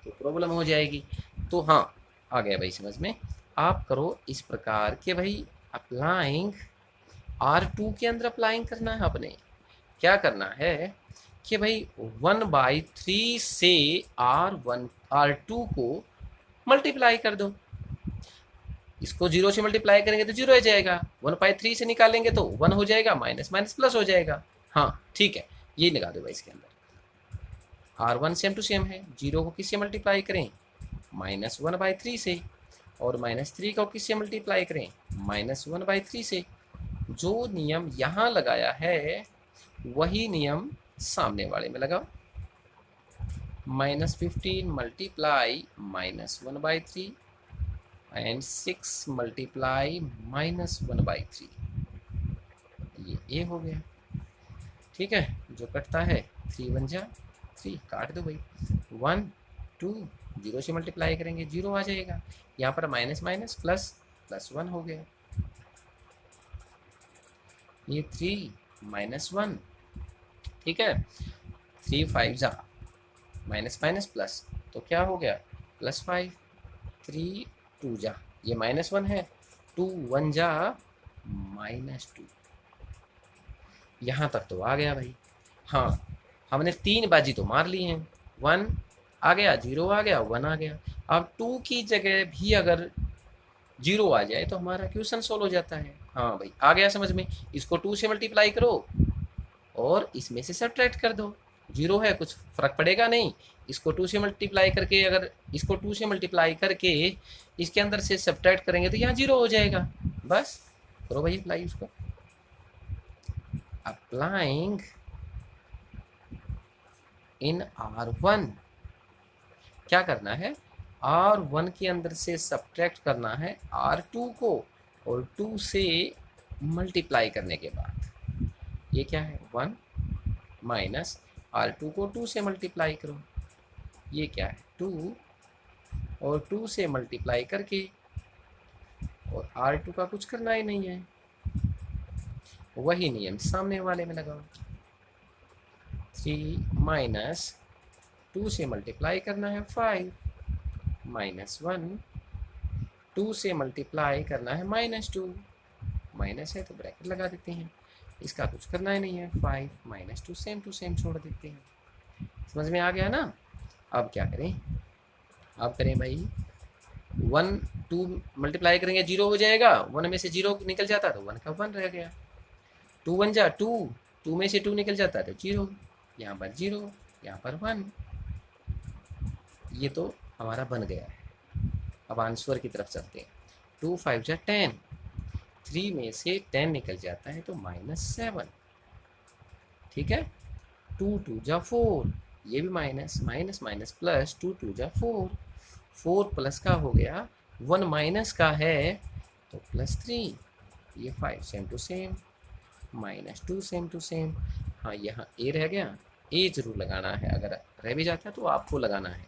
तो प्रॉब्लम हो जाएगी। तो हाँ, आ गया भाई समझ में। आप करो इस प्रकार के भाई, अप्लाइंग R2 के अंदर अप्लाइंग करना है आपने। क्या करना है कि भाई 1/3 से R2 को मल्टीप्लाई कर दो, इसको 0 से मल्टीप्लाई करेंगे तो 0 आ जाएगा, 1/3 से निकालेंगे तो 1 हो जाएगा, माइनस माइनस प्लस हो जाएगा, हाँ ठीक है, ये निकाल दो भाई इसके अंदर। R1 सेम टू सेम है, 0 को किससे मल्टीप्लाई करें, -1/3 से, और -3 को किससे मल्टीप्लाई करें, -1/3 से। जो नियम यहाँ लगाया है वही नियम सामने वाले में लगाओ, -15 मल्टीप्लाई -1/3 एंड 6 मल्टीप्लाई -1/3, ये A हो गया, ठीक है। जो कटता है 3 1 जा 3, काट दो भाई, 1 2 0 से मल्टीप्लाई करेंगे 0 आ जाएगा, यहाँ पर माइनस माइनस प्लस, +1 हो गया, ये 3 -1, ठीक है, 3 5 जा माइनस माइनस प्लस, तो क्या हो गया +5, 3 2 जा, ये -1 है, 2 1 जा -2, यहाँ तक तो आ गया भाई। हाँ, हमने 3 बाजी तो मार ली हैं, 1 आ गया, 0 आ गया, 1 आ गया। अब 2 की जगह भी अगर 0 आ जाए तो हमारा क्वेश्चन सोल्व हो जाता है। हाँ भाई, आ गया समझ में। इसको 2 से मल्टीप्लाई करो और इसमें से सब्ट्रैक्ट कर दो। 0 है, कुछ फर्क पड़ेगा नहीं। इसको 2 से मल्टीप्लाई करके, अगर इसको 2 से मल्टीप्लाई करके इसके अंदर से सब्ट्रैक्ट करेंगे तो यहाँ 0 हो जाएगा। बस करो भाई अप्लाई उसको। अप्लाइंग इन R1, क्या करना है, R1 के अंदर से सब्ट्रैक्ट करना है R2 को, और 2 से मल्टीप्लाई करने के बाद ये क्या है, 1 माइनस R2 को 2 से मल्टीप्लाई करो, ये क्या है 2, और 2 से मल्टीप्लाई करके, और R2 का कुछ करना ही नहीं है, वही नियम सामने वाले में लगाओ। 3 माइनस 2 से मल्टीप्लाई करना है 5, माइनस 1, 2 से मल्टीप्लाई करना है -2, माइनस है तो ब्रैकेट लगा देते हैं, इसका कुछ करना ही नहीं है। 5 माइनस 2 सेम टू सेम छोड़ देते हैं। समझ में आ गया ना। अब क्या करें, अब करें भाई 1 2 मल्टीप्लाई करेंगे 0 हो जाएगा, 1 में से 0 निकल जाता तो 1 का 1 रह गया, 2 1 जा 2, 2 में से 2 निकल जाता तो 0, यहाँ पर 0, यहाँ पर 1, ये तो हमारा बन गया है। अब आंसर की तरफ चलते हैं। 2 5 जा 10, 3 में से 10 निकल जाता है तो -7, ठीक है। 2 2 जा 4, ये भी माइनस, माइनस माइनस प्लस, 2 2 जा 4, 4 प्लस का हो गया, 1 माइनस का है तो +3, ये 5 same to same, -2 same to same. हाँ, यहाँ ए रह गया, ए जरूर लगाना है, अगर रह भी जाता है तो आपको लगाना है।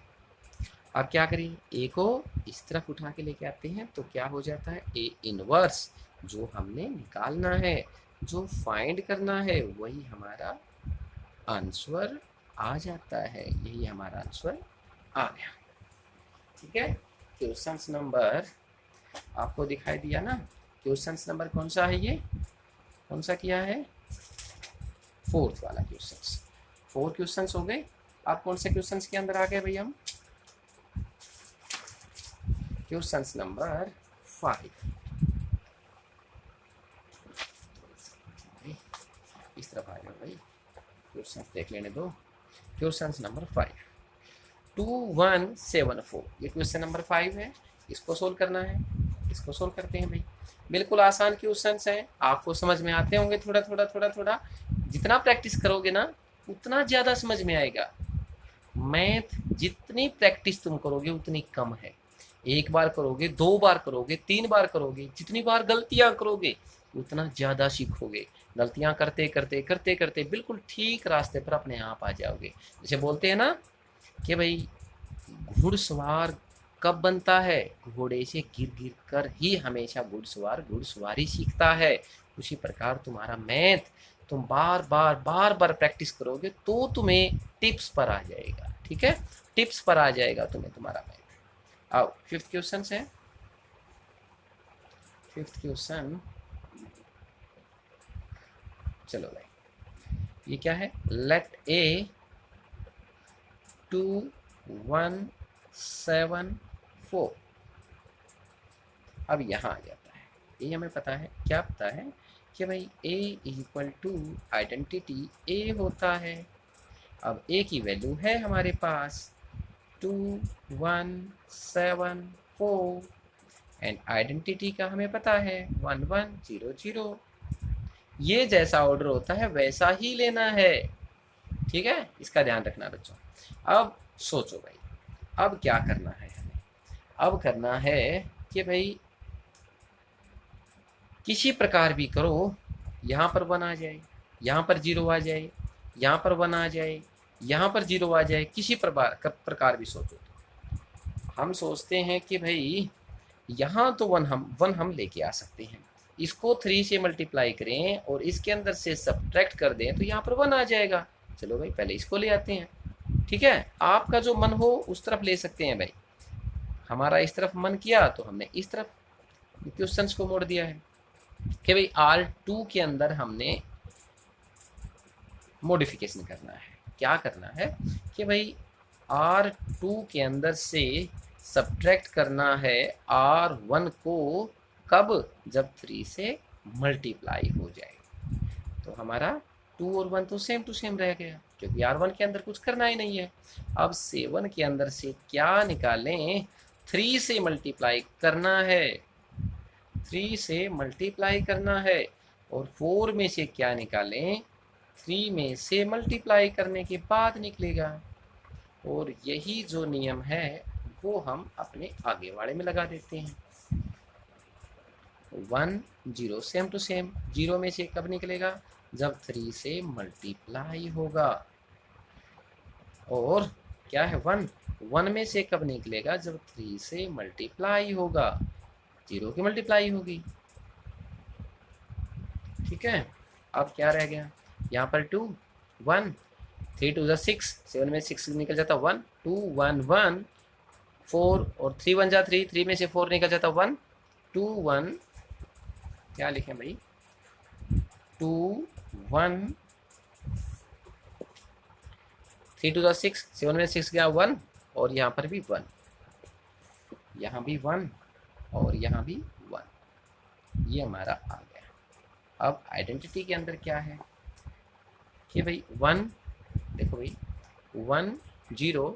अब क्या करें, ए को इस तरफ उठा के लेके आते हैं तो क्या हो जाता है, ए इनवर्स, जो हमने निकालना है, जो फाइंड करना है, वही हमारा आंसर आ जाता है। यही हमारा आंसर आ गया, ठीक है। क्वेश्चन नंबर आपको दिखाई दिया ना। क्वेश्चन नंबर कौन सा है, ये कौन सा किया है, 4th वाला क्वेश्चन। 4 क्वेश्चन हो गए। आप कौन से क्वेश्चन के अंदर आ गए भाई, हम क्वेश्चन नंबर 5, इस तरफ आ जाओ भाई, क्वेश्चन देख लेने दो। क्वेश्चन नंबर 5, 2 1 7 4, ये क्वेश्चन नंबर 5 है, इसको सोल्व करना है। इसको सोल्व करते हैं भाई। बिल्कुल आसान क्वेश्चन है, आपको समझ में आते होंगे थोड़ा थोड़ा थोड़ा थोड़ा। जितना प्रैक्टिस करोगे ना उतना ज़्यादा समझ में आएगा। मैथ जितनी प्रैक्टिस तुम करोगे उतनी कम है। 1 बार करोगे, 2 बार करोगे, 3 बार करोगे, जितनी बार गलतियां करोगे उतना ज़्यादा सीखोगे। गलतियां करते करते करते करते बिल्कुल ठीक रास्ते पर अपने आप आ जाओगे। जैसे बोलते हैं ना कि भाई घुड़सवार कब बनता है, घोड़े से गिर गिर कर ही हमेशा घुड़सवार घुड़सवारी सीखता है। उसी प्रकार तुम्हारा मैथ तुम बार बार प्रैक्टिस करोगे तो तुम्हें टिप्स पर आ जाएगा, ठीक है। टिप्स पर आ जाएगा तुम्हें तुम्हारा मैथ। आओ 5th क्वेश्चन है। 5th क्वेश्चन, चलो भाई, ये क्या है, लेट ए 2 1 7 4। अब यहाँ आ जाता है, ये हमें पता है, क्या पता है कि भाई a equal to identity a होता है। अब a की वैल्यू है हमारे पास 2 1 7 4, एंड आइडेंटिटी का हमें पता है 1 1 0 0। ये जैसा ऑर्डर होता है वैसा ही लेना है, ठीक है, इसका ध्यान रखना बच्चों। अब सोचो भाई, अब क्या करना है हमें, अब करना है कि भाई किसी प्रकार भी करो, यहाँ पर 1 आ जाए, यहाँ पर 0 आ जाए, यहाँ पर 1 आ जाए, यहाँ पर 0 आ जाए, किसी प्रकार भी सोचो। तो हम सोचते हैं कि भाई यहाँ तो 1 हम लेके आ सकते हैं, इसको 3 से मल्टीप्लाई करें और इसके अंदर से सब्ट्रैक्ट कर दें तो यहाँ पर 1 आ जाएगा। चलो भाई पहले इसको ले आते हैं, ठीक है। आपका जो मन हो उस तरफ ले सकते हैं भाई। हमारा इस तरफ मन किया तो हमने इस तरफ क्वेश्चंस को मोड़ दिया है कि भाई R2 के अंदर हमने मॉडिफिकेशन करना है। क्या करना है कि भाई R2 के अंदर से सब्ट्रैक्ट करना है R1 को, कब? जब 3 से मल्टीप्लाई हो जाए। तो हमारा 2 और 1 तो सेम टू सेम रह गया, क्योंकि R1 के अंदर कुछ करना ही नहीं है। अब 7 के अंदर से क्या निकालें? 3 से मल्टीप्लाई करना है, 3 से मल्टीप्लाई करना है। और 4 में से क्या निकालें? 3 में से मल्टीप्लाई करने के बाद निकलेगा। और यही जो नियम है वो हम अपने आगे वाले में लगा देते हैं। 1 0 सेम टू सेम, 0 में से कब निकलेगा? जब 3 से मल्टीप्लाई होगा। और क्या है 1? 1 में से कब निकलेगा? जब 3 से मल्टीप्लाई होगा, 0 की मल्टीप्लाई होगी। ठीक है, अब क्या रह गया यहाँ पर? 2 1 3 2 6, 7 में 6 निकल जाता 1 2 1 1 4 और 3 1 जा 3, 3 में से 4 निकल जाता 1 2 1, क्या लिखें भाई? 2 1 3 2 6, 7 में 6 गया 1 और यहाँ पर भी 1, यहाँ भी 1 और यहाँ भी 1, ये हमारा आ गया। अब आइडेंटिटी के अंदर क्या है कि भाई 1, देखो भाई 1 0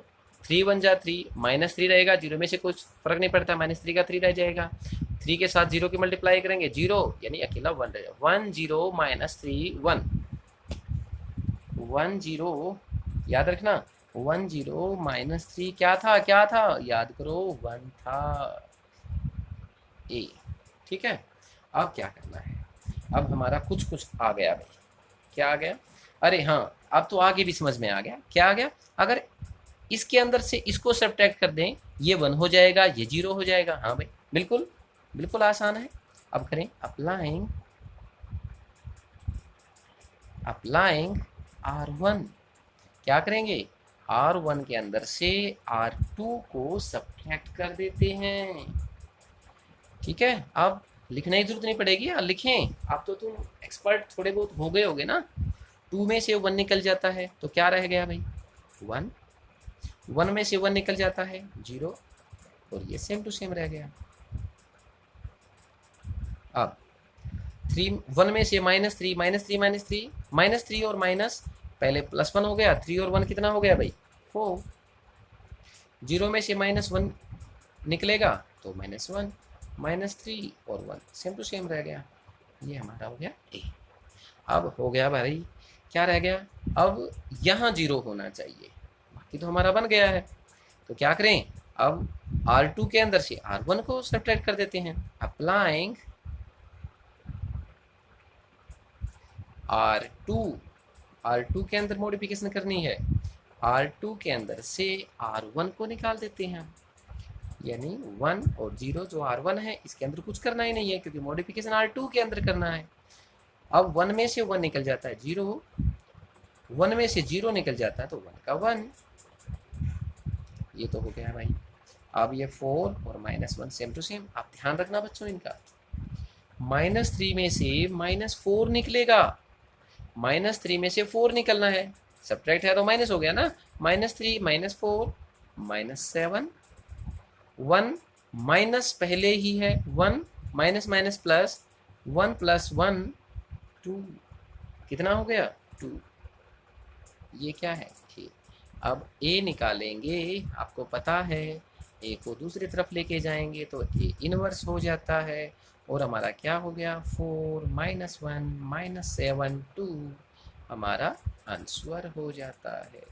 3 1 जा 3, -3 रहेगा, 0 में से कुछ फर्क नहीं पड़ता, -3 का 3 रह जाएगा। 3 के साथ 0 की मल्टीप्लाई करेंगे 0, यानी अकेला 1 रहेगा। 1 0 -3 1 1 0, याद रखना 1 0 -3 क्या था? क्या था? याद करो 1 था, ए। ठीक है, अब क्या करना है? अब हमारा कुछ कुछ आ गया भाई। क्या आ गया? अरे हाँ, अब तो आगे भी समझ में आ गया। क्या आ गया? अगर इसके अंदर से इसको सब्ट्रैक्ट कर दें, ये 1 हो जाएगा, ये 0 हो जाएगा। हाँ भाई, बिल्कुल बिल्कुल आसान है। अब करें अप्लाइंग R1। क्या करेंगे? R1 के अंदर से R2 को सब्ट्रैक्ट कर देते हैं। ठीक है, अब लिखने की जरूरत नहीं पड़ेगी, लिखें। अब तो तुम एक्सपर्ट थोड़े बहुत हो गए होगे ना। 2 में से 1 निकल जाता है तो क्या रह गया भाई? 1 1 में से 1 निकल जाता है 0 और ये सेम टू सेम रह गया। अब 1 में से -3 -3 और माइनस, पहले +1 हो गया, 3 और 1 कितना हो गया भाई? 4। 0 में से -1 निकलेगा तो -1 -3 और 1 सेम टू सेम रह गया। ये हमारा हो गया ए। अब हो गया भाई, क्या रह गया? अब यहाँ 0 होना चाहिए, बाकी तो हमारा बन गया है। तो क्या करें? अब R2 के अंदर से R1 को सब्ट्रैक्ट कर देते हैं। अप्लाइंग R2 के अंदर मॉडिफिकेशन करनी है। R2 के अंदर से R1 को निकाल देते हैं, यानी 1 और 0 जो R1 है इसके अंदर कुछ करना ही नहीं है, क्योंकि मॉडिफिकेशन R2 के अंदर करना है। अब 1 में से 1 निकल जाता है 0, 1 में से 0 निकल जाता है तो 1 का 1, ये तो हो गया भाई। अब ये 4 और -1 सेम टू सेम। आप ध्यान रखना बच्चों इनका। -3 में से -4 निकलेगा, -3 में से 4 निकलना है, सब्ट्रैक्ट है तो माइनस हो गया ना। -3 -4 -7, 1 माइनस पहले ही है, 1 माइनस माइनस प्लस, 1 + 1 2, कितना हो गया? 2। ये क्या है? ठीक। अब ए निकालेंगे, आपको पता है ए को दूसरी तरफ लेके जाएंगे तो ए इनवर्स हो जाता है और हमारा क्या हो गया? 4 -1 -7 2 हमारा आंसर हो जाता है।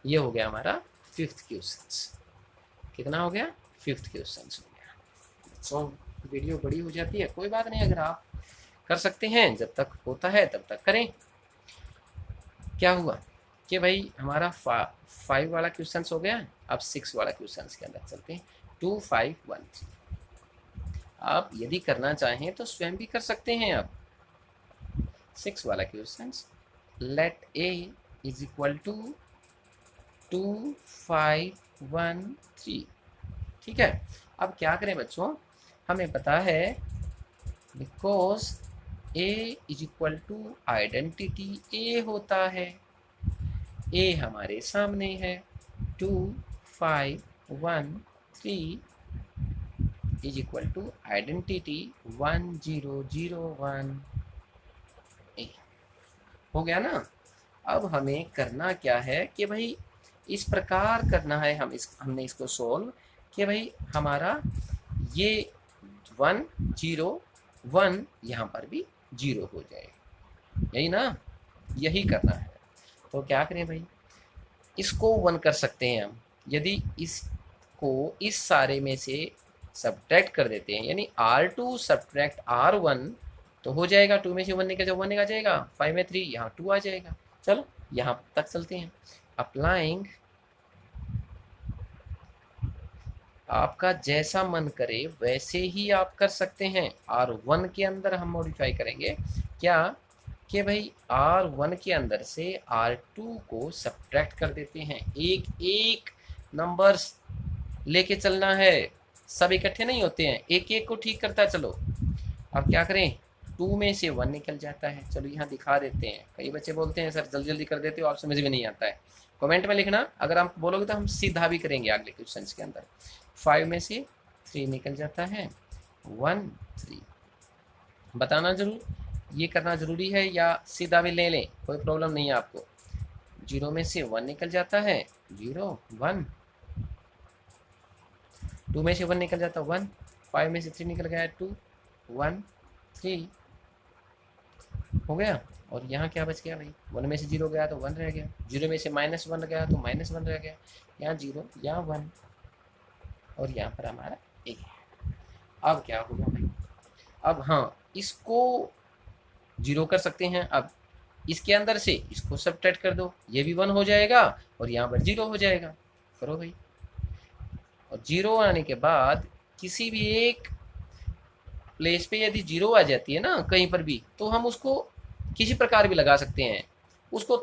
ये हो गया हमारा 5th क्वेश्चन। कितना हो गया? 5th क्वेश्चन हो गया। सो वीडियो बड़ी हो जाती है, कोई बात नहीं, अगर आप कर सकते हैं, जब तक होता है तब तक करें। क्या हुआ कि भाई हमारा 5 वाला क्वेश्चन हो गया। अब 6 वाला क्वेश्चन के अंदर चलते हैं। 2 5 1 3। आप यदि करना चाहें तो स्वयं भी कर सकते हैं। अब 6 वाला क्वेश्चन, लेट a = 2 5 1 3। ठीक है, अब क्या करें बच्चों? हमें पता है बिकॉज a = आइडेंटिटी a होता है। a हमारे सामने है, 2 5 1 3 इज इक्वल टू आइडेंटिटी 1 0 0 1 ए। हो गया ना। अब हमें करना क्या है कि भाई इस प्रकार करना है, हमने इसको सोल्व कि भाई हमारा ये 1 0 1 यहाँ पर भी 0 हो जाए, यही ना, यही करना है। तो क्या करें भाई, इसको 1 कर सकते हैं हम, यदि इसको इस सारे में से सब्ट्रैक्ट कर देते हैं, यानी R2 सब्ट्रैक्ट R1 तो हो जाएगा 2 में से 1 निकल जाए, 1 निकल जाएगा, 5 में 3 यहाँ 2 आ जाएगा। चलो यहाँ तक चलते हैं। अप्लाइंग, आपका जैसा मन करे वैसे ही आप कर सकते हैं। R1 के अंदर हम मॉडिफाई करेंगे क्या कि भाई R1 के अंदर से R2 को सब्ट्रैक्ट कर देते हैं, एक एक नंबर्स लेके चलना है, सब इकट्ठे नहीं होते हैं, एक एक को ठीक करता चलो। अब क्या करें, 2 में से 1 निकल जाता है। चलो यहाँ दिखा देते हैं, कई बच्चे बोलते हैं सर जल्दी जल्दी कर देते हो, आप समझ में नहीं आता है, कमेंट में लिखना, अगर आप बोलोगे तो हम सीधा भी करेंगे अगले क्वेश्चन के अंदर। 5 में से 3 निकल जाता है, 1 3। बताना जरूर, ये करना जरूरी है या सीधा भी ले लें, कोई प्रॉब्लम नहीं है आपको। 0 में से 1 निकल जाता है, 0 1। 2 में से 1 निकल जाता है 1, 5 में से 3 निकल गया 2 1 3 हो गया। और यहाँ क्या बच गया भाई, 1 में से 0 गया तो 1 रह गया, 0 में से -1 गया तो -1 रह गया, यहाँ 0 यहाँ 1 और यहाँ पर हमारा 1 है। अब क्या होगा भाई, अब हाँ इसको 0 कर सकते हैं। अब इसके अंदर से इसको सब्ट्रैक्ट कर दो, ये भी 1 हो जाएगा और यहाँ पर 0 हो जाएगा। करो भाई, और 0 आने के बाद किसी भी एक प्लेस पे यदि 0 आ जाती है ना कहीं पर भी, तो हम उसको किसी प्रकार भी लगा सकते हैं, उसको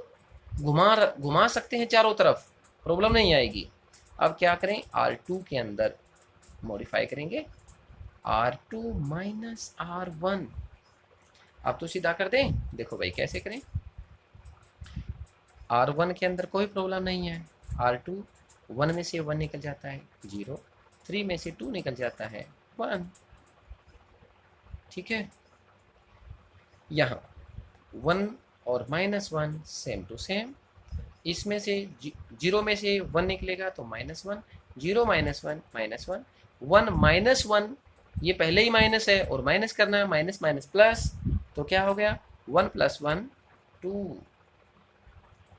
घुमा सकते हैं चारों तरफ, प्रॉब्लम नहीं आएगी। अब क्या करें, R2 के अंदर मॉडिफाई करेंगे, R2 माइनस R1। अब तो सीधा कर दें, देखो भाई कैसे करें। R1 के अंदर कोई प्रॉब्लम नहीं है, R2 1 में से 1 निकल जाता है 0, 3 में से 2 निकल जाता है 1, ठीक है। यहाँ 1 और -1 सेम टू सेम, इसमें से 0 में से 1 निकलेगा तो -1, 0 -1 -1, 1 -1, ये पहले ही माइनस है और माइनस करना है, माइनस माइनस प्लस, तो क्या हो गया 1 + 1 2,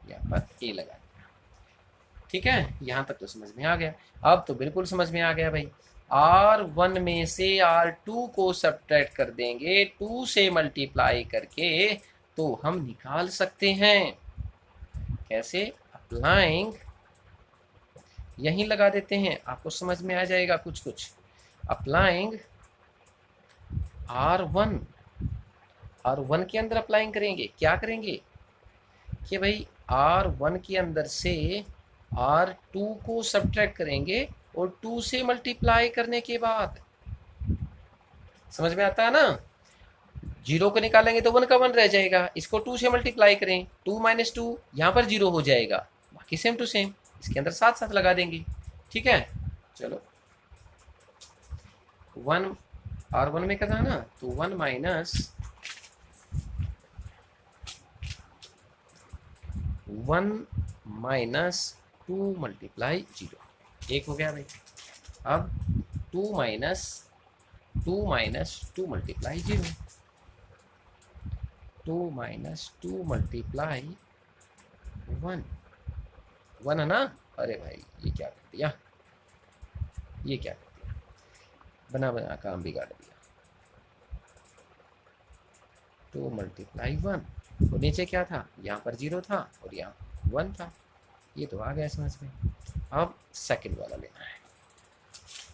यहाँ पर ए लगा दिया, ठीक है। यहाँ तक तो समझ में आ गया। अब तो बिल्कुल समझ में आ गया भाई, R1 में से R2 को सब्ट्रैक्ट कर देंगे, 2 से मल्टीप्लाई करके तो हम निकाल सकते हैं। कैसे, अप्लाइंग, यहीं लगा देते हैं, आपको समझ में आ जाएगा कुछ कुछ। अप्लाइंग R1, R1 के अंदर अप्लाइंग करेंगे, क्या करेंगे कि भाई R1 के अंदर से R2 को सब्ट्रैक्ट करेंगे और 2 से मल्टीप्लाई करने के बाद, समझ में आता है ना, 0 को निकालेंगे तो 1 का 1 रह जाएगा, इसको 2 से मल्टीप्लाई करें, 2 - 2 यहाँ पर 0 हो जाएगा, बाकी सेम टू सेम इसके अंदर साथ साथ लगा देंगे, ठीक है। चलो 1 R1 में करना है ना, तो 1 - 2 × 0, 1 हो गया भाई। अब 2 - 2 × 0, 2 - 2 × 1, 1 है ना। अरे भाई ये क्या कर दिया, ये क्या कर दिया, बना बना काम बिगाड़ दिया। 2 × 1, तो नीचे क्या था, यहाँ पर 0 था और यहाँ 1 था, ये तो आ गया समझ में। अब सेकंड वाला लेना है,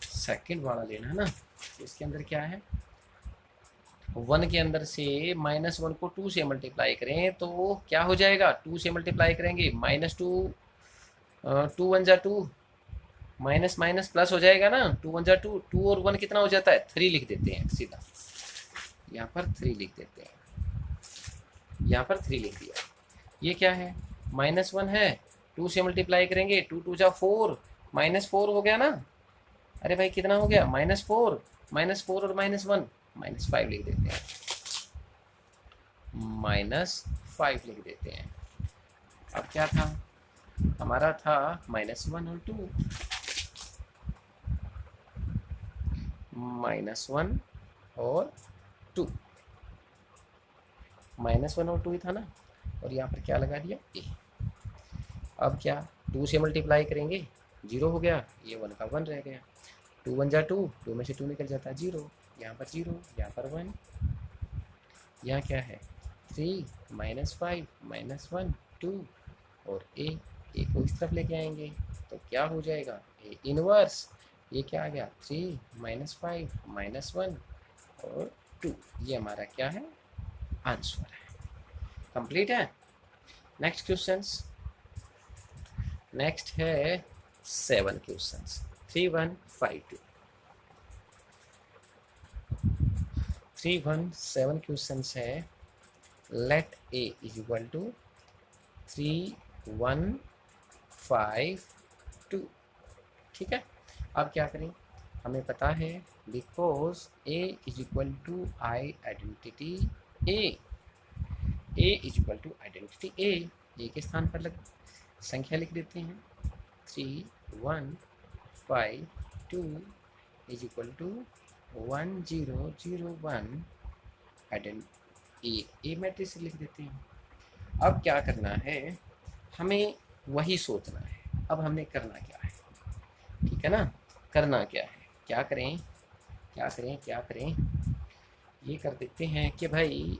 सेकंड वाला लेना है ना, तो इसके अंदर क्या है, 1 के अंदर से -1 को 2 से मल्टीप्लाई करें तो क्या हो जाएगा, 2 से मल्टीप्लाई करेंगे, -2 2 1 × 2, माइनस माइनस प्लस हो जाएगा ना, 2 1 × 2, 2 और 1 कितना हो जाता है, 3 लिख देते हैं सीधा, यहाँ पर 3 लिख देते हैं, यहाँ पर 3 लिख दिया। ये क्या है, -1 है, 2 से मल्टीप्लाई करेंगे, 2 2 × 4, -4 हो गया ना। अरे भाई कितना हो गया, -4, -4 और -1, -5 लिख देते हैं, -5 लिख देते हैं। अब क्या था हमारा, था -1 और 2, -1 और 2, -1 और 2 ही था ना, और यहाँ पर क्या लगा दिया, ए। अब क्या 2 से मल्टीप्लाई करेंगे, 0 हो गया, ये 1 का 1 रह गया, 2 1 जा 2, 2 में से 2 निकल जाता है 0, यहाँ पर 0, यहाँ पर 1, यहाँ क्या है 3, -5, -1 2 और ए को इस तरफ लेके आएंगे तो क्या हो जाएगा, ए इनवर्स, ये क्या आ गया 3, -5, -1 और 2, ये हमारा क्या है, आंसर है। कंप्लीट है। नेक्स्ट क्वेश्चंस, नेक्स्ट है 7 क्वेश्चंस, 3152, 7 क्वेश्चंस है। Let A is equal to 3152, ठीक है। अब क्या करें, हमें पता है because A is equal to I identity A, is equal to identity A के स्थान पर संख्या लिख देते हैं, 3152 is equal to 1001 A matrix लिख देते हैं। अब क्या करना है, हमें वही सोचना है। अब हमने करना क्या है, ठीक है ना, करना क्या है, क्या करें, ये कर देते हैं कि भाई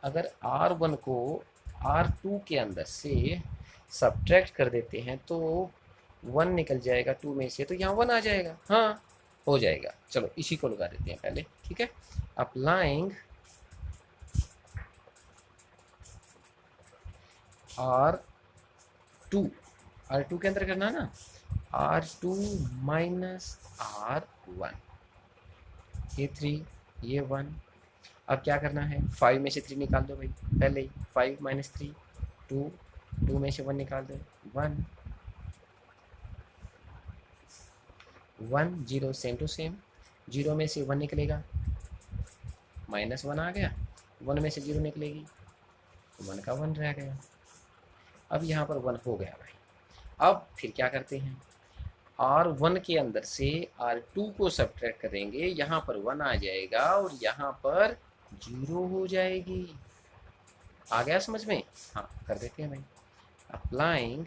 अगर R1 को R2 के अंदर से सब्ट्रैक्ट कर देते हैं तो 1 निकल जाएगा 2 में से, तो यहाँ 1 आ जाएगा, हाँ हो जाएगा। चलो इसी को लगा देते हैं पहले, ठीक है। अप्लाइंग R2 के अंदर करना ना, R2 माइनस R1, ये 3 ये 1। अब क्या करना है, 5 में से 3 निकाल दो भाई, पहले ही 5 - 3 2, 2 में से 1 निकाल दो 1, 1 0 सेम टू सेम, 0 में से 1 निकलेगा, -1 आ गया, 1 में से 0 निकलेगी, 1 का 1 रह गया। अब यहाँ पर 1 हो गया भाई। अब फिर क्या करते हैं, R1 के अंदर से R2 को सब्ट्रैक्ट करेंगे, यहाँ पर 1 आ जाएगा और यहाँ पर 0 हो जाएगी। आ गया समझ में, हाँ कर देते हैं भाई। अप्लाइंग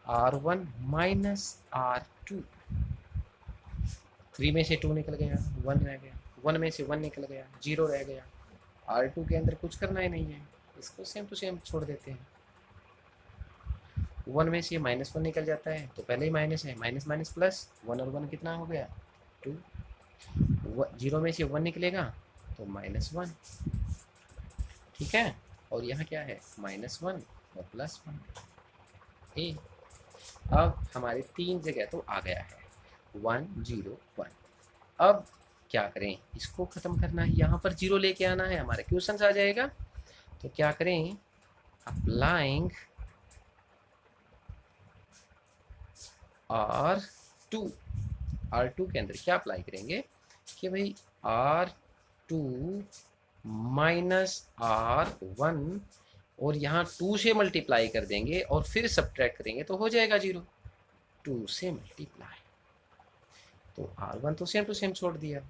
R1 माइनस R2, 3 में से 2 निकल गया, 1 रह गया, 1 में से 1 निकल गया, 0 रह गया। R2 के अंदर कुछ करना ही नहीं है, इसको सेम टू सेम छोड़ देते हैं। 1 में से -1 निकल जाता है तो पहले ही माइनस है, माइनस माइनस प्लस, 1 और 1 कितना हो गया 2, 0 में से 1 निकलेगा तो -1, ठीक है। और यहाँ क्या है -1 और +1 ए। अब हमारे 3 जगह तो आ गया है 1 0 1। अब क्या करें, इसको ख़त्म करना है, यहाँ पर 0 लेके आना है, हमारे क्वेश्चन आ जाएगा। तो क्या करें, अप्लाइंग R2 के अंदर क्या अप्लाई करेंगे कि भाई R2 माइनस R1 और यहाँ 2 से मल्टीप्लाई कर देंगे और फिर सब्ट्रैक्ट करेंगे तो हो जाएगा 0, 2 से मल्टीप्लाई, तो R1 तो सेम टू सेम छोड़ दिया,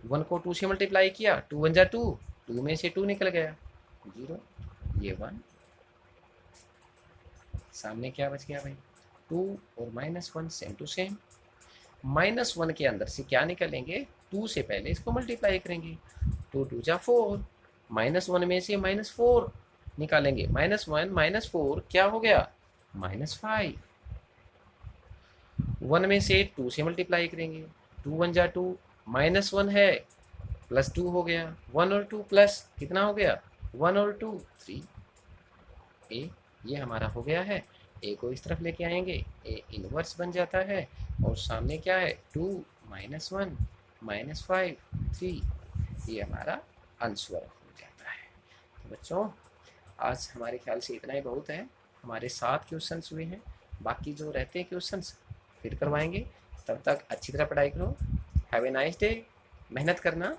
1 को 2 से मल्टीप्लाई किया, 2 1 जा 2, 2 में से 2 निकल गया 0, ये 1, सामने क्या बच गया भाई 2 और -1 सेम टू सेम। -1 के अंदर से क्या निकलेंगे, 2 से पहले इसको मल्टीप्लाई करेंगे, 2 2 जा 4, -1 में से -4 निकालेंगे, -1 -4 क्या हो गया -5, 1 में से 2 से मल्टीप्लाई करेंगे, 2 1 जा 2, -1 है +2 हो गया, 1 और 2 प्लस कितना हो गया 1 और 2 3, ए ये हमारा हो गया है। ए को इस तरफ लेके आएंगे, ए इनवर्स बन जाता है और सामने क्या है 2 -1 -5 3, ये हमारा आंसर हो जाता है। तो बच्चों आज हमारे ख्याल से इतना ही बहुत है। हमारे 7 क्वेश्चंस हुए हैं, बाकी जो रहते हैं क्वेश्चंस फिर करवाएंगे। तब तक अच्छी तरह पढ़ाई करो। Have a nice day. मेहनत करना।